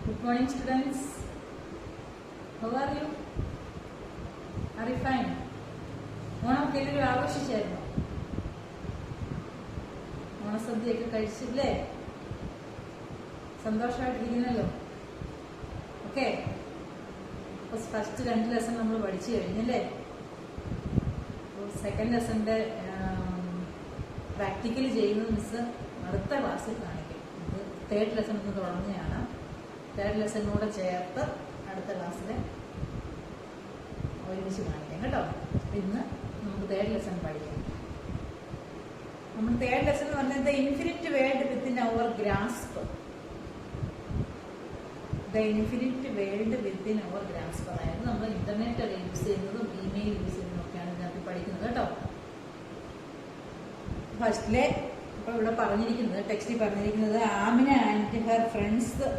Good morning, students. How are you? Are you fine? ഓണമൊക്കെ എല്ലാവരും ആഘോഷിച്ചായിരുന്നു. ഓണസദ്യയൊക്കെ കഴിച്ചില്ലേ? സന്തോഷമായിട്ടിരിക്കുന്നല്ലോ. ഓക്കെ, ഫസ്റ്റ് 2 ലെസൺ നമ്മൾ പഠിച്ചു കഴിഞ്ഞല്ലേ? സെക്കൻഡ് ലെസന്റെ പ്രാക്ടിക്കൽ ചെയ്യുന്നത് മിസ് അടുത്ത ക്ലാസ്സിൽ കാണിക്കും. ഇത് 3rd ലെസൺ ഒന്ന് തുടങ്ങുകയാണ്. 3rd ലെസണിനൂടെ ചേർത്ത് അടുത്ത ക്ലാസ്സിൽ ഒരുമിച്ച് കാണിക്കാം കേട്ടോ. ഇന്ന് നമുക്ക് 3rd ലെസൺ പഠിക്കാം. നമ്മൾ 3rd ലെസൺ എന്ന് പറഞ്ഞത് infinite world within our grasp. The infinite world within our grasp. അതായത് നമ്മൾ ഇന്റർനെറ്റ് ഒക്കെ യൂസ് ചെയ്യുന്നതും ഇമെയിൽ യൂസ് ചെയ്യുന്നതും ഒക്കെയാണ് ഇതിനകത്ത് പഠിക്കുന്നത് കേട്ടോ. ഫസ്റ്റിലെ ഇപ്പൊ ഇവിടെ പറഞ്ഞിരിക്കുന്നത്, ടെക്സ്റ്റിൽ പറഞ്ഞിരിക്കുന്നത്, Amina and her friends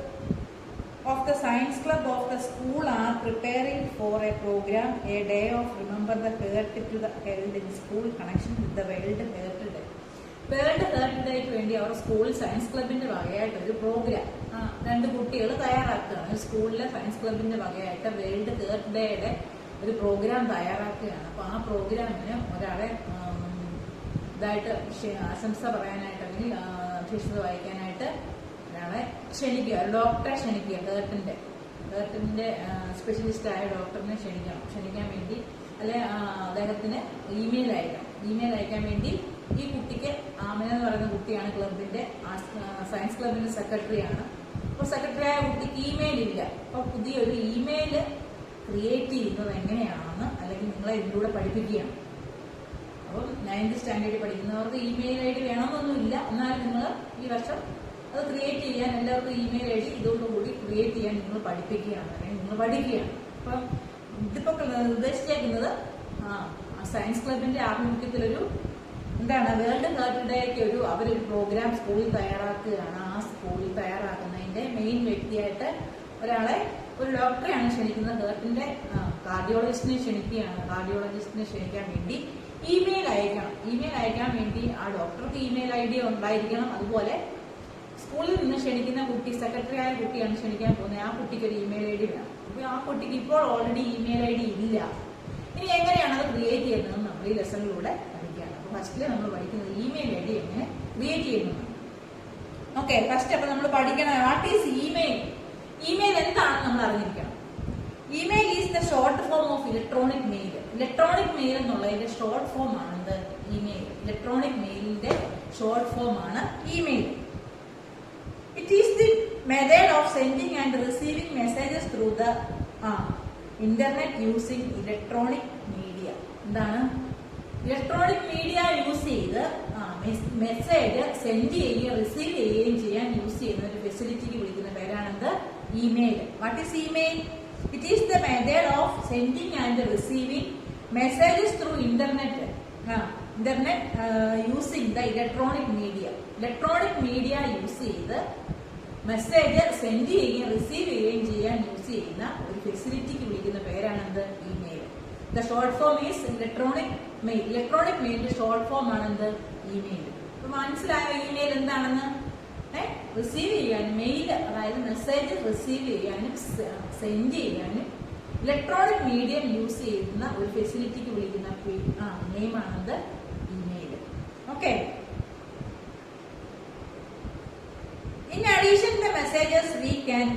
of the science club of the school are preparing for a program, a day of remember the hurt to the held in school connection with the world hurt day. World heart ഡേക്ക് വേണ്ടി അവർ school science ക്ലബിന്റെ വകയായിട്ട് ഒരു programme 2 കുട്ടികൾ തയ്യാറാക്കുകയാണ്. സ്കൂളിലെ science ക്ലബിന്റെ വകയായിട്ട് world heart ഡേയുടെ ഒരു പ്രോഗ്രാം തയ്യാറാക്കുകയാണ്. അപ്പൊ ആ പ്രോഗ്രാമിന് ഒരാളെ ഇതായിട്ട് ആശംസ പറയാനായിട്ട് അല്ലെങ്കിൽ അധ്യക്ഷത വഹിക്കാനായിട്ട് ഒരാളെ ക്ഷണിക്കുക, ഡോക്ടറെ ക്ഷണിക്കുക. ഹേർട്ടിന്റെ സ്പെഷ്യലിസ്റ്റായ ഡോക്ടറിനെ ക്ഷണിക്കാൻ വേണ്ടി, അല്ലെ അദ്ദേഹത്തിന് ഇമെയിൽ അയക്കാൻ വേണ്ടി ഈ കുട്ടിക്ക്, ആമിന എന്ന് പറയുന്ന കുട്ടിയാണ് ക്ലബിന്റെ സയൻസ് ക്ലബിന്റെ സെക്രട്ടറിയാണ്. അപ്പോൾ സെക്രട്ടറിയായ കുട്ടിക്ക് ഇമെയിൽ ഇല്ല. അപ്പൊ പുതിയൊരു ഇമെയിൽ ക്രിയേറ്റ് ചെയ്യുന്നത് എങ്ങനെയാണെന്ന് അല്ലെങ്കിൽ നിങ്ങളെ ഇതിലൂടെ പഠിപ്പിക്കുകയാണ്. അപ്പം 9th സ്റ്റാൻഡേർഡിൽ പഠിക്കുന്നവർക്ക് ഇമെയിൽ ഐ ഡി വേണമെന്നൊന്നുമില്ല. എന്നാലും നിങ്ങൾ ഈ വർഷം അത് ക്രിയേറ്റ് ചെയ്യാൻ, എല്ലാവർക്കും ഇമെയിൽ ഐ ഡി ഇതോടുകൂടി ക്രിയേറ്റ് ചെയ്യാൻ നിങ്ങൾ പഠിപ്പിക്കുകയാണ്, അല്ലെങ്കിൽ നിങ്ങൾ പഠിക്കുകയാണ്. അപ്പം ഇതിപ്പോ ഉദ്ദേശിച്ചേക്കുന്നത് സയൻസ് ക്ലബിന്റെ ആഭിമുഖ്യത്തിലൊരു വേൾഡ് ഹേർട്ട് ഡേക്ക് അവരൊരു പ്രോഗ്രാം സ്കൂളിൽ തയ്യാറാക്കുകയാണ്. ആ സ്കൂളിൽ തയ്യാറാക്കുന്നതിന്റെ മെയിൻ വ്യക്തിയായിട്ട് ഒരു ഡോക്ടറെയാണ് ക്ഷണിക്കുന്നത്. ഹേർട്ടിന്റെ കാർഡിയോളജിസ്റ്റിനെ ക്ഷണിക്കാൻ വേണ്ടി ഇമെയിൽ അയക്കാൻ വേണ്ടി ആ ഡോക്ടർക്ക് ഇമെയിൽ ഐ ഡി ഉണ്ടായിരിക്കണം. അതുപോലെ സ്കൂളിൽ നിന്ന് ക്ഷണിക്കുന്ന കുട്ടി, സെക്രട്ടറി ആയ കുട്ടിയാണ് ക്ഷണിക്കാൻ പോകുന്നത്, ആ കുട്ടിക്ക് ഒരു ഇമെയിൽ ഐ ഡി വേണം. അപ്പൊ ആ കുട്ടിക്ക് ഇപ്പോൾ ഓൾറെഡി ഇമെയിൽ ഐ ഡി ഇല്ല. ഇനി എങ്ങനെയാണ് അത് ക്രിയേറ്റ് ചെയ്യുന്നത് നമ്മൾ ഈ ലെസണിലൂടെ പഠിക്കുകയാണ്. അപ്പൊ ഫസ്റ്റില് നമ്മൾ പഠിക്കുന്നത് ഇമെയിൽ ഐ ഡി എങ്ങനെ ക്രിയേറ്റ് ചെയ്യുന്നതാണ്. ഓക്കെ, ഫസ്റ്റ് അപ്പൊ നമ്മൾ പഠിക്കണം വാട്ട് ഈസ് ഇമെയിൽ. ഇമെയിൽ എന്താണെന്ന് നമ്മൾ അറിഞ്ഞിരിക്കണം. Email is the short form of electronic mail. Electronic mail എന്നുള്ളതിന്റെ ഷോർട്ട് ഫോം ആണ് ഇമെയിൽ. ഇലക്ട്രോണിക് മെയിലിന്റെ ഷോർട്ട് ഫോം ആണ് email. It is the method of sending and receiving messages through the internet using electronic media. എന്താണ്? Electronic media use ചെയ്ത് message send ചെയ്യുകയും receive ചെയ്യുകയും ചെയ്യാൻ use ചെയ്യുന്ന ഒരു ഫെസിലിറ്റിക്ക് വിളിക്കുന്ന പേരാണെന്ത്? Email. What is email? It is the method of sending and receiving messages through internet using the electronic media. Electronic media use ചെയ്ത് മെസ്സേജ് സെൻഡ് ചെയ്യുകയും റിസീവ് ചെയ്യുകയും ചെയ്യാൻ യൂസ് ചെയ്യുന്ന ഒരു ഫെസിലിറ്റിക്ക് വിളിക്കുന്ന പേരാണെന്ത്? Email. The short form is electronic mail. Electronic മെയിലിന്റെ ഷോർട്ട് ഫോം ആണെന്ത്? ഇമെയിൽ. അപ്പൊ മനസ്സിലായോ ഇമെയിൽ എന്താണെന്ന്? റിസീവ് ചെയ്യാനും, മെയിൽ അതായത് മെസ്സേജ് റിസീവ് ചെയ്യാനും സെൻഡ് ചെയ്യാനും ഇലക്ട്രോണിക് മീഡിയം യൂസ് ചെയ്യുന്ന ഒരു ഫെസിലിറ്റിക്ക് വിളിക്കുന്ന നെയിമാണെന്ത്? Email. Okay. In addition to the messages, we can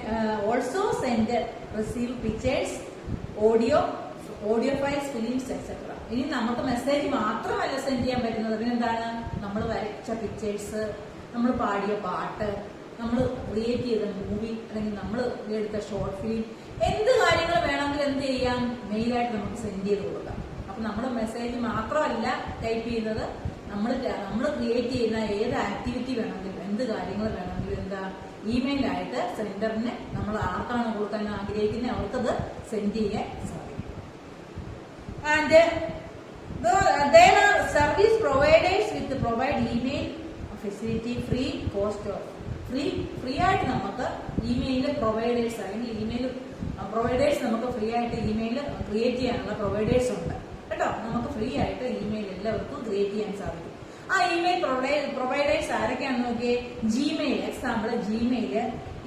also send, receive pictures, audio files, films, etc. ഇനി നമുക്ക് മെസ്സേജ് മാത്രമല്ല സെൻഡ് ചെയ്യാൻ പറ്റുന്നത്. പിന്നെന്താണ്? നമ്മൾ വരച്ച പിക്ചേഴ്സ്, നമ്മൾ പാടിയ പാട്ട്, നമ്മൾ ക്രിയേറ്റ് ചെയ്ത മൂവി, അല്ലെങ്കിൽ നമ്മൾ എടുത്ത ഷോർട്ട് ഫിലിം, എന്ത് കാര്യങ്ങൾ വേണമെങ്കിലും എന്ത് ചെയ്യാം? മെയിലായിട്ട് നമുക്ക് സെൻഡ് ചെയ്ത് കൊടുക്കാം. അപ്പൊ നമ്മൾ മെസ്സേജ് മാത്രമല്ല ടൈപ്പ് ചെയ്യുന്നത്, നമ്മൾ ക്രിയേറ്റ് ചെയ്യുന്ന ഏത് ആക്ടിവിറ്റി വേണമെങ്കിലും, എന്ത് കാര്യങ്ങൾ വേണമെങ്കിലും ഇമെയിലായിട്ട് സെൻഡറിന് നമ്മൾ ആർക്കാണ് കൊടുക്കാൻ ആഗ്രഹിക്കുന്നത് അവർക്കത് സെൻഡ് ചെയ്യാൻ സാധിക്കും. And there are service providers with provide email facility free cost of free ആയിട്ട് നമുക്ക് ഇമെയിൽ പ്രൊവൈഡേഴ്സ്, അല്ലെങ്കിൽ ഇമെയിൽ പ്രൊവൈഡേഴ്സ് നമുക്ക് ഫ്രീ ആയിട്ട് ഇമെയിൽ ക്രിയേറ്റ് ചെയ്യാനുള്ള പ്രൊവൈഡേഴ്സ് ഉണ്ട് കേട്ടോ. നമുക്ക് ഫ്രീ ആയിട്ട് ഇമെയിൽ എല്ലാവർക്കും ക്രിയേറ്റ് ചെയ്യാൻ സാധിക്കും. ആ ഇമെയിൽ പ്രൊവൈഡേഴ്സ് ആരൊക്കെയാണെന്ന് നോക്കിയേ. Gmail, example Gmail,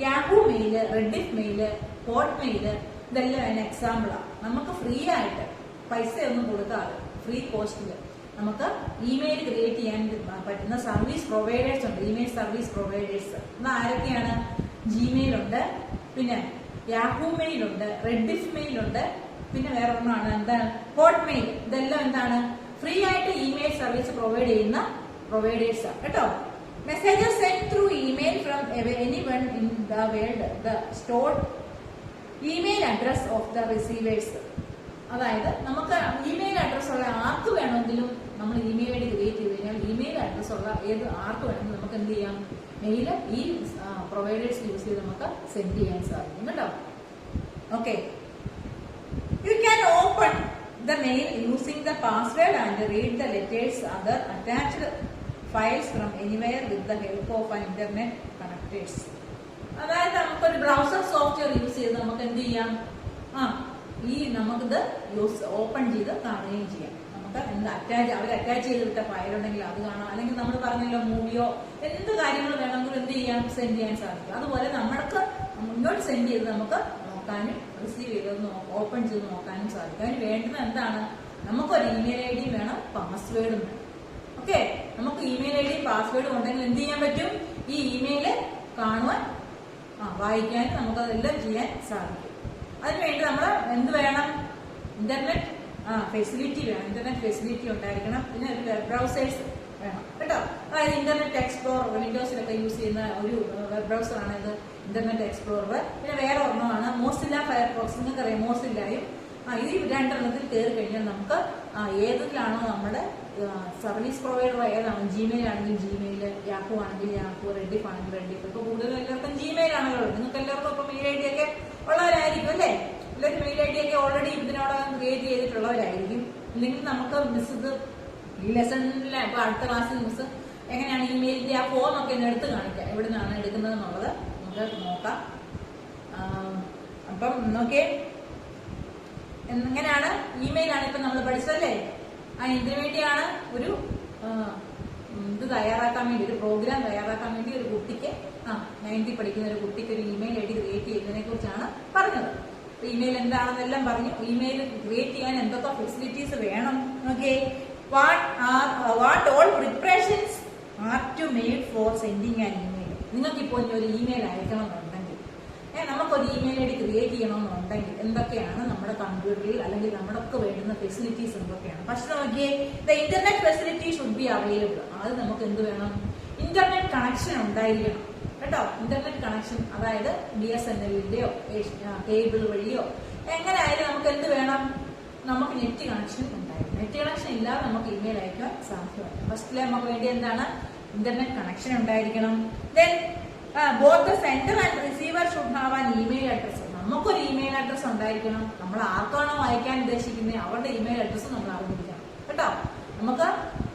Yahoo mail, Rediff mail, hot mail, ഇതെല്ലാം അതിന് എക്സാമ്പിളാണ്. നമുക്ക് ഫ്രീ ആയിട്ട് പൈസ ഒന്നും കൊടുക്കാതെ ഫ്രീ കോസ്റ്റില് നമുക്ക് ഇമെയിൽ ക്രിയേറ്റ് ചെയ്യാൻ പറ്റുന്ന സർവീസ് പ്രൊവൈഡേഴ്സ് ഉണ്ട്. ഇമെയിൽ സർവീസ് പ്രൊവൈഡേഴ്സ് എന്നാൽ ആരൊക്കെയാണ്? ജിമെയിൽ ഉണ്ട്, പിന്നെ യാഹൂ മെയിൽ ഉണ്ട്, റെഡിഫ് മെയിൽ ഉണ്ട്, പിന്നെ വേറെ ഒന്നാണ് എന്താണ് ഹോട്ട് മെയിൽ. ഇതെല്ലാം എന്താണ് ഫ്രീ ആയിട്ട് ഇമെയിൽ സർവീസ് പ്രൊവൈഡ് ചെയ്യുന്ന പ്രൊവൈഡേഴ്സ് ആണ് കേട്ടോ. Messages send through email from anyone in the world the stored email address of the receivers. അതായത് നമുക്ക് ഇമെയിൽ അഡ്രസ് ഉള്ള ആർക്ക് വേണമെങ്കിലും നമ്മൾ ഇമെയിൽ ഐ ഡി ക്രിയേറ്റ് ചെയ്ത് കഴിഞ്ഞാൽ ഇമെയിൽ അഡ്രസ് ഉള്ള ആർക്ക് വേണമെങ്കിലും നമുക്ക് എന്ത് ചെയ്യാം, മെയിൽ ഈ പ്രൊവൈഡേഴ്സ് യൂസ് ചെയ്ത് നമുക്ക് സെൻഡ് ചെയ്യാൻ സാധിക്കും കേട്ടോ. Okay, you can open the mail using the password and read the letters other attached files from anywhere with the help of an internet connectors. അതായത് നമുക്കൊരു ബ്രൗസർ സോഫ്റ്റ്വെയർ യൂസ് ചെയ്ത് നമുക്ക് എന്ത് ചെയ്യാം, നമുക്കിത് ഓപ്പൺ ചെയ്ത് കാണുകയും ചെയ്യാം. നമുക്ക് അവർ അറ്റാച്ച് ചെയ്ത് വിട്ട ഫയൽ ഉണ്ടെങ്കിൽ അത് കാണാം, അല്ലെങ്കിൽ നമ്മൾ പറഞ്ഞല്ലോ മൂവിയോ എന്ത് കാര്യങ്ങൾ വേണമെങ്കിലും എന്ത് ചെയ്യാം, സെൻഡ് ചെയ്യാൻ സാധിക്കും. അതുപോലെ നമ്മൾക്ക് മുന്നോട്ട് സെൻഡ് ചെയ്ത് നമുക്ക് നോക്കാനും റിസീവ് ചെയ്ത് ഓപ്പൺ ചെയ്ത് നോക്കാനും സാധിക്കും. അതിന് വേണ്ടുന്ന എന്താണ്, നമുക്കൊരു ഇമെയിൽ ഐ ഡി വേണം, പാസ്വേഡും വേണം. ഓക്കെ, നമുക്ക് ഇമെയിൽ ഐ ഡിയും പാസ്വേഡും ഉണ്ടെങ്കിൽ എന്ത് ചെയ്യാൻ പറ്റും, ഈ ഇമെയില് കാണുവാൻ വായിക്കാനും നമുക്കതെല്ലാം ചെയ്യാൻ സാധിക്കും. അതിനുവേണ്ടി നമ്മൾ എന്ത് വേണം, ഇന്റർനെറ്റ് ഫെസിലിറ്റി വേണം. ഇന്റർനെറ്റ് ഫെസിലിറ്റി ഉണ്ടായിരിക്കണം. പിന്നെ ഒരു വെബ് ബ്രൗസേഴ്സ് വേണം കേട്ടോ. അതായത് ഇന്റർനെറ്റ് എക്സ്പ്ലോറർ, വിൻഡോസിലൊക്കെ യൂസ് ചെയ്യുന്ന ഒരു വെബ് ബ്രൗസർ ആണ് ഇത്, ഇന്റർനെറ്റ് എക്സ്പ്ലോറർ. പിന്നെ വേറെ ഒരെണ്ണമാണ് മോസില്ല ഫയർഫോക്സ്. നിങ്ങൾക്കറിയാം മോസില്ലയും. ഈ രണ്ടെണ്ണത്തിൽ കയറി കഴിഞ്ഞാൽ നമുക്ക് ഏതിലാണോ നമ്മുടെ സർവീസ് പ്രൊവൈഡർ ഏതാണ്, ജിമെയിൽ ആണെങ്കിൽ ജിമെയിൽ, യാഹൂ ആണെങ്കിൽ യാഹൂ, റെഡിഫ് ആണെങ്കിൽ റെഡിഫ്. ഇപ്പൊ കൂടുതലും എല്ലാവർക്കും ജിമെയിൽ ആണല്ലോ. നിങ്ങൾക്ക് എല്ലാവർക്കും ഇപ്പൊ മെയിൽ ഐ ഡി ഒക്കെ ഉള്ളവരായിരിക്കും അല്ലേ? എല്ലാവരും മെയിൽ ഐ ഡി ഒക്കെ ഓൾറെഡി ഇതിനോടകം ക്രിയേറ്റ് ചെയ്തിട്ടുള്ളവരായിരിക്കും. ഇല്ലെങ്കിൽ നമുക്ക് മിസ് ഇത് ഈ ലെസണിലെ ഇപ്പൊ അടുത്ത ക്ലാസ്സിൽ മിസ് എങ്ങനെയാണ് ഇമെയിലിന്റെ ആ ഫോം ഒക്കെ ഒന്ന് എടുത്ത് കാണിക്കാം, എവിടെ നിന്നാണ് എടുക്കുന്നത് എന്നുള്ളത് നമുക്ക് നോക്കാം. അപ്പം നോക്കിയേ, എങ്ങനെയാണ് ഇമെയിലാണ് ഇപ്പൊ നമ്മൾ പഠിച്ചതല്ലേ. ഇതിനു വേണ്ടിയാണ് ഒരു ഇത് തയ്യാറാക്കാൻ വേണ്ടി, ഒരു പ്രോഗ്രാം തയ്യാറാക്കാൻ വേണ്ടി ഒരു കുട്ടിക്ക് 9th പഠിക്കുന്ന ഒരു കുട്ടിക്ക് ഒരു ഇമെയിൽ ഐ ഡി ക്രിയേറ്റ് ചെയ്യുന്നതിനെ കുറിച്ചാണ് പറഞ്ഞത്. ഇമെയിൽ എന്താണെന്നെല്ലാം പറഞ്ഞു. ഇമെയിൽ ക്രിയേറ്റ് ചെയ്യാൻ എന്തൊക്കെ ഫെസിലിറ്റീസ് വേണം. Okay, what all preparations are to made for sending an email. നിങ്ങൾക്കിപ്പോൾ ഒരു ഇമെയിൽ അയക്കണമെന്നുണ്ടെങ്കിൽ, നമുക്കൊരു ഇമെയിൽ ഐ ഡി ക്രിയേറ്റ് ചെയ്യണമെന്നുണ്ടെങ്കിൽ എന്തൊക്കെയാണ് നമ്മുടെ കമ്പ്യൂട്ടറിൽ അല്ലെങ്കിൽ നമ്മുടെയൊക്കെ വേണ്ടുന്ന ഫെസിലിറ്റീസ് എന്തൊക്കെയാണ്. പക്ഷെ നോക്കിയേ, the internet facility should be available. അത് നമുക്ക് എന്ത് വേണം, ഇന്റർനെറ്റ് കണക്ഷൻ ഉണ്ടായിരിക്കണം കേട്ടോ. ഇന്റർനെറ്റ് കണക്ഷൻ, അതായത് BSNLന്റെയോ കേബിൾ വഴിയോ എങ്ങനെ ആയാലും നമുക്ക് എന്ത് വേണം, നമുക്ക് നെറ്റ് കണക്ഷൻ ഉണ്ടായിരിക്കും. നെറ്റ് കണക്ഷൻ ഇല്ലാതെ നമുക്ക് ഇമെയിൽ അയക്കാൻ സാധ്യമല്ല. ഫസ്റ്റിലെ നമുക്ക് വേണ്ടി എന്താണ്, ഇന്റർനെറ്റ് കണക്ഷൻ ഉണ്ടായിരിക്കണം. Then both the sender and receiver should have an email address. നമുക്കൊരു ഇമെയിൽ അഡ്രസ് ഉണ്ടായിരിക്കണം. നമ്മൾ ആർക്കാണോ അയക്കാൻ ഉദ്ദേശിക്കുന്നത് അവരുടെ ഇമെയിൽ അഡ്രസ് നമ്മൾ അറിഞ്ഞിരിക്കണം കേട്ടോ. നമുക്ക്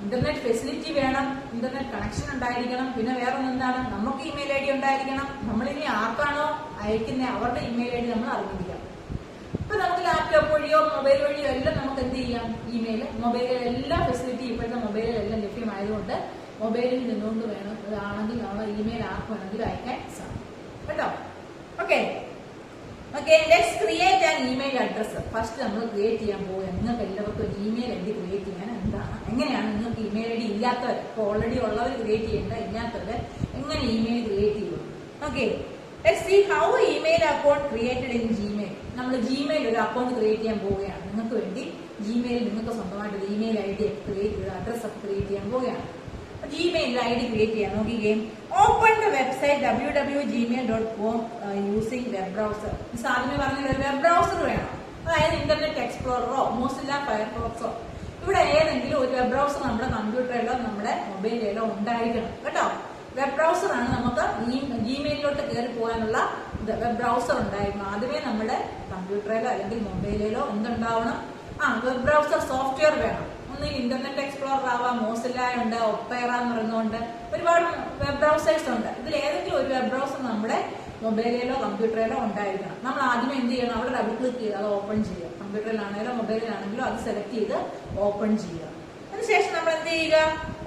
ഇന്റർനെറ്റ് ഫെസിലിറ്റി വേണം, ഇന്റർനെറ്റ് കണക്ഷൻ ഉണ്ടായിരിക്കണം. പിന്നെ വേറെ എന്താണ്, നമുക്ക് ഇമെയിൽ ഐ ഡി ഉണ്ടായിരിക്കണം. നമ്മളിനി ആർക്കാണോ അയക്കുന്നത് അവരുടെ ഇമെയിൽ ഐ ഡി നമ്മൾ അറിഞ്ഞിരിക്കണം. ഇപ്പൊ നമുക്ക് ലാപ്ടോപ്പ് വഴിയോ മൊബൈൽ വഴിയോ എല്ലാം നമുക്ക് എന്ത് ചെയ്യാം, ഇമെയിൽ മൊബൈലിൽ എല്ലാ ഫെസിലിറ്റി ഇപ്പോഴത്തെ മൊബൈലിലെല്ലാം ലഭ്യമായതുകൊണ്ട് മൊബൈലിൽ നിന്നുകൊണ്ട് വേണം ഇതാണെങ്കിൽ നമ്മൾ ഇമെയിൽ ആർക്ക് വേണമെങ്കിലും അയക്കാൻ സാധിക്കും കേട്ടോ. Okay, let's create an email address. First നമ്മൾ ക്രിയേറ്റ് ചെയ്യാൻ പോവുകയാണ്. നിങ്ങൾക്ക് എല്ലാവർക്കും ഒരു ഇമെയിൽ ഐ ഡി ക്രിയേറ്റ് ചെയ്യാൻ എങ്ങനെയാണ് നിങ്ങൾക്ക് ഇമെയിൽ ഐ ഡി ഇല്ലാത്തവർ, ഇപ്പോൾ ഓൾറെഡി ഉള്ളവർ ക്രിയേറ്റ് ചെയ്യേണ്ട, ഇല്ലാത്തവർ എങ്ങനെ ഇമെയിൽ ക്രിയേറ്റ് ചെയ്യും. Okay, let's see how email account created in Gmail. നമ്മൾ ജിമെയിൽ ഒരു അക്കൗണ്ട് ക്രിയേറ്റ് ചെയ്യാൻ പോവുകയാണ്. നിങ്ങൾക്ക് വേണ്ടി ജിമെയിൽ നിങ്ങൾക്ക് സ്വന്തമായിട്ട് ഒരു ഇമെയിൽ ഐ ഡി ക്രിയേറ്റ് ചെയ്ത് അഡ്രസ് ഒക്കെ ക്രിയേറ്റ് ചെയ്യാൻ പോവുകയാണ്. ജിമെയിൽ ഐ ഡി ക്രിയേറ്റ് ചെയ്യാൻ നോക്കുകയും open the website www.gmail.com using web browser. സാധാരണ പറഞ്ഞാൽ ഒരു വെബ് ബ്രൗസർ വേണം. അതായത് ഇന്റർനെറ്റ് എക്സ്പ്ലോററോ മോസില്ല ഫയർഫോക്സോ, ഇവിടെ ഏതെങ്കിലും ഒരു വെബ് ബ്രൗസർ നമ്മുടെ കമ്പ്യൂട്ടറിലോ നമ്മുടെ മൊബൈലിലോ ഉണ്ടായിരിക്കണം കേട്ടോ. വെബ് ബ്രൗസർ ആണ് നമുക്ക് ഈ ജിമെയിലിലോട്ട് കയറി പോകാനുള്ള വെബ് ബ്രൗസർ ഉണ്ടായിരുന്നു. ആദ്യമേ നമ്മുടെ കമ്പ്യൂട്ടറിലോ അല്ലെങ്കിൽ മൊബൈലിലോ എന്തുണ്ടാവണം, വെബ് ബ്രൗസർ സോഫ്റ്റ്വെയർ വേണം. ഒന്നുകിൽ ഇന്റർനെറ്റ് എക്സ്പ്ലോറർ ആവാം, മോസില്ല ഉണ്ട്, ഒപ്പേറ എന്ന് പറയുന്നതുകൊണ്ട് ഒരുപാട് വെബ് ബ്രൗസേഴ്സ് ഉണ്ട്. ഇതിൽ ഏതെങ്കിലും ഒരു വെബ് ബ്രൗസർ നമ്മുടെ മൊബൈലിലോ കമ്പ്യൂട്ടറിലോ ഉണ്ടായിരിക്കണം. നമ്മൾ ആദ്യമേ എന്ത് ചെയ്യണം, അവിടെ ഡബിൾ ക്ലിക്ക് ചെയ്ത് അത് ഓപ്പൺ ചെയ്യുക. കമ്പ്യൂട്ടറിലാണെങ്കിലോ മൊബൈലിലാണെങ്കിലോ അത് സെലക്ട് ചെയ്ത് ഓപ്പൺ ചെയ്യുക. അതിനുശേഷം നമ്മൾ എന്ത് ചെയ്യുക,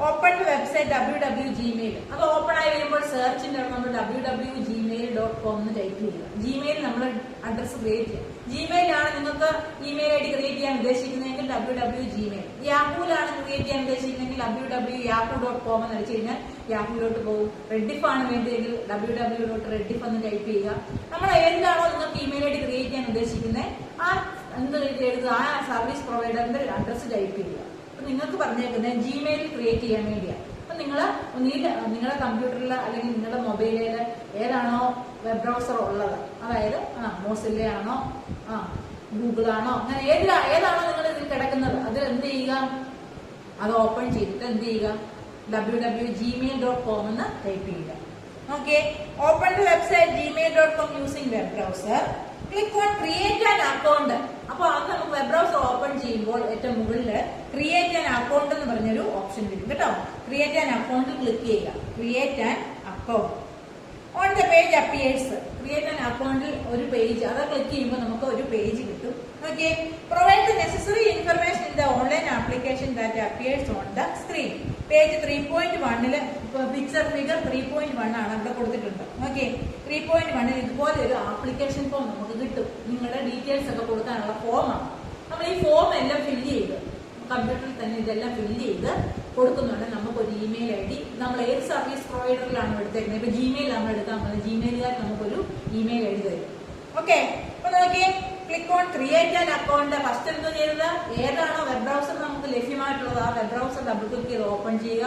ഓപ്പൺ വെബ്സൈറ്റ് www.gmail. അത് ഓപ്പൺ ആയി വരുമ്പോൾ സെർച്ചിന്റെ നമ്മൾ www.gmail gmail.com എന്ന് ടൈപ്പ് ചെയ്യുക. ജിമെയിൽ നമ്മൾ അഡ്രസ് ക്രിയേറ്റ് ചെയ്യുക. ജിമെയിലാണ് നിങ്ങൾക്ക് ഇമെയിൽ ഐ ഡി ക്രിയേറ്റ് ചെയ്യാൻ ഉദ്ദേശിക്കുന്നതെങ്കിൽ www.gmail. യാഹൂലാണ് ക്രിയേറ്റ് ചെയ്യാൻ ഉദ്ദേശിക്കുന്നതെങ്കിൽ www.yahoo.com എന്ന് അടിച്ചു കഴിഞ്ഞാൽ യാഹൂലോട്ട് പോകും. റെഡിഫ് ആണ് വേണ്ടതെങ്കിൽ www.rediff എന്ന് ടൈപ്പ് ചെയ്യുക. നമ്മൾ ഏതാണോ നിങ്ങൾക്ക് ഇമെയിൽ ഐ ഡി ക്രിയേറ്റ് ചെയ്യാൻ ഉദ്ദേശിക്കുന്നത് ആ എന്ത് എഴുതുക, ആ സർവീസ് പ്രൊവൈഡറിന്റെ അഡ്രസ് ടൈപ്പ് ചെയ്യുക. അപ്പൊ നിങ്ങൾക്ക് പറഞ്ഞേക്കുന്നത് ജിമെയിൽ ക്രിയേറ്റ് ചെയ്യാൻ വേണ്ടിയാണ്. അപ്പൊ നിങ്ങളുടെ കമ്പ്യൂട്ടറിൽ അല്ലെങ്കിൽ നിങ്ങളുടെ മൊബൈലിൽ ഏതാണോ വെബ് ബ്രൗസർ ഉള്ളത്, അതായത് മോസില്ല ആണോ ഗൂഗിൾ ആണോ അങ്ങനെ ഏതാണോ നിങ്ങൾ ഇതിൽ കിടക്കുന്നത്, അതിൽ എന്ത് ചെയ്യുക, അത് ഓപ്പൺ ചെയ്തിട്ട് എന്ത് ചെയ്യുക, www.gmail.com എന്ന് ടൈപ്പ് ചെയ്യുക. Okay, open the website gmail.com using web browser. Click on create an account. അപ്പൊ അത് നമുക്ക് വെബ് ബ്രൗസർ ഓപ്പൺ ചെയ്യുമ്പോൾ ഏറ്റവും മുകളിൽ ക്രിയേറ്റ് ആൻ അക്കൗണ്ട് എന്ന് പറഞ്ഞൊരു ഓപ്ഷൻ വരും കേട്ടോ. ക്രിയേറ്റ് ആൻ അക്കൗണ്ടിൽ ക്ലിക്ക് ചെയ്യുക. Create an account. On the page appears. Create an അക്കൗണ്ടിൽ ഒരു പേജ്, അത് ക്ലിക്ക് ചെയ്യുമ്പോൾ നമുക്ക് ഒരു പേജ് കിട്ടും. Okay, provide the necessary information in the online application that appears on the screen. Page 3.1 picture figure 3.1 ആണ് ഇവിടെ കൊടുത്തിട്ടുണ്ട്. ഓക്കെ, 3.1 ഇതുപോലെ ഒരു ആപ്ലിക്കേഷൻ ഫോം നമുക്ക് കിട്ടും. നിങ്ങളുടെ ഡീറ്റെയിൽസ് ഒക്കെ കൊടുക്കാനുള്ള ഫോമാണ്. നമ്മൾ ഈ ഫോം എല്ലാം ഫില്ല് ചെയ്ത് കമ്പ്യൂട്ടറിൽ തന്നെ ഇതെല്ലാം ഫില്ല് ചെയ്ത് കൊടുക്കുന്നുണ്ട്. നമുക്കൊരു ഇമെയിൽ ഐ ഡി, നമ്മൾ ഏത് സർവീസ് പ്രൊവൈഡറിലാണ് എടുത്തേക്കുന്നത്, ഇപ്പൊ ജിമെയിൽ നമ്മൾ എടുക്കാൻ പോകുന്നത്, ജിമെയിലുകാർ നമുക്കൊരു ഇമെയിൽ ഐ ഡി തരും. ഓക്കെ, അപ്പൊ നോക്കിയേ, click on create an account. First എന്തോ ചെയ്തത്, ഏതാണോ വെബ് ബ്രൗസർ നമുക്ക് ലഭ്യമായിട്ടുള്ളത് ആ വെബ് ബ്രൗസർ ഡബിൾ ക്ലിക്ക് ചെയ്ത് ഓപ്പൺ ചെയ്യുക.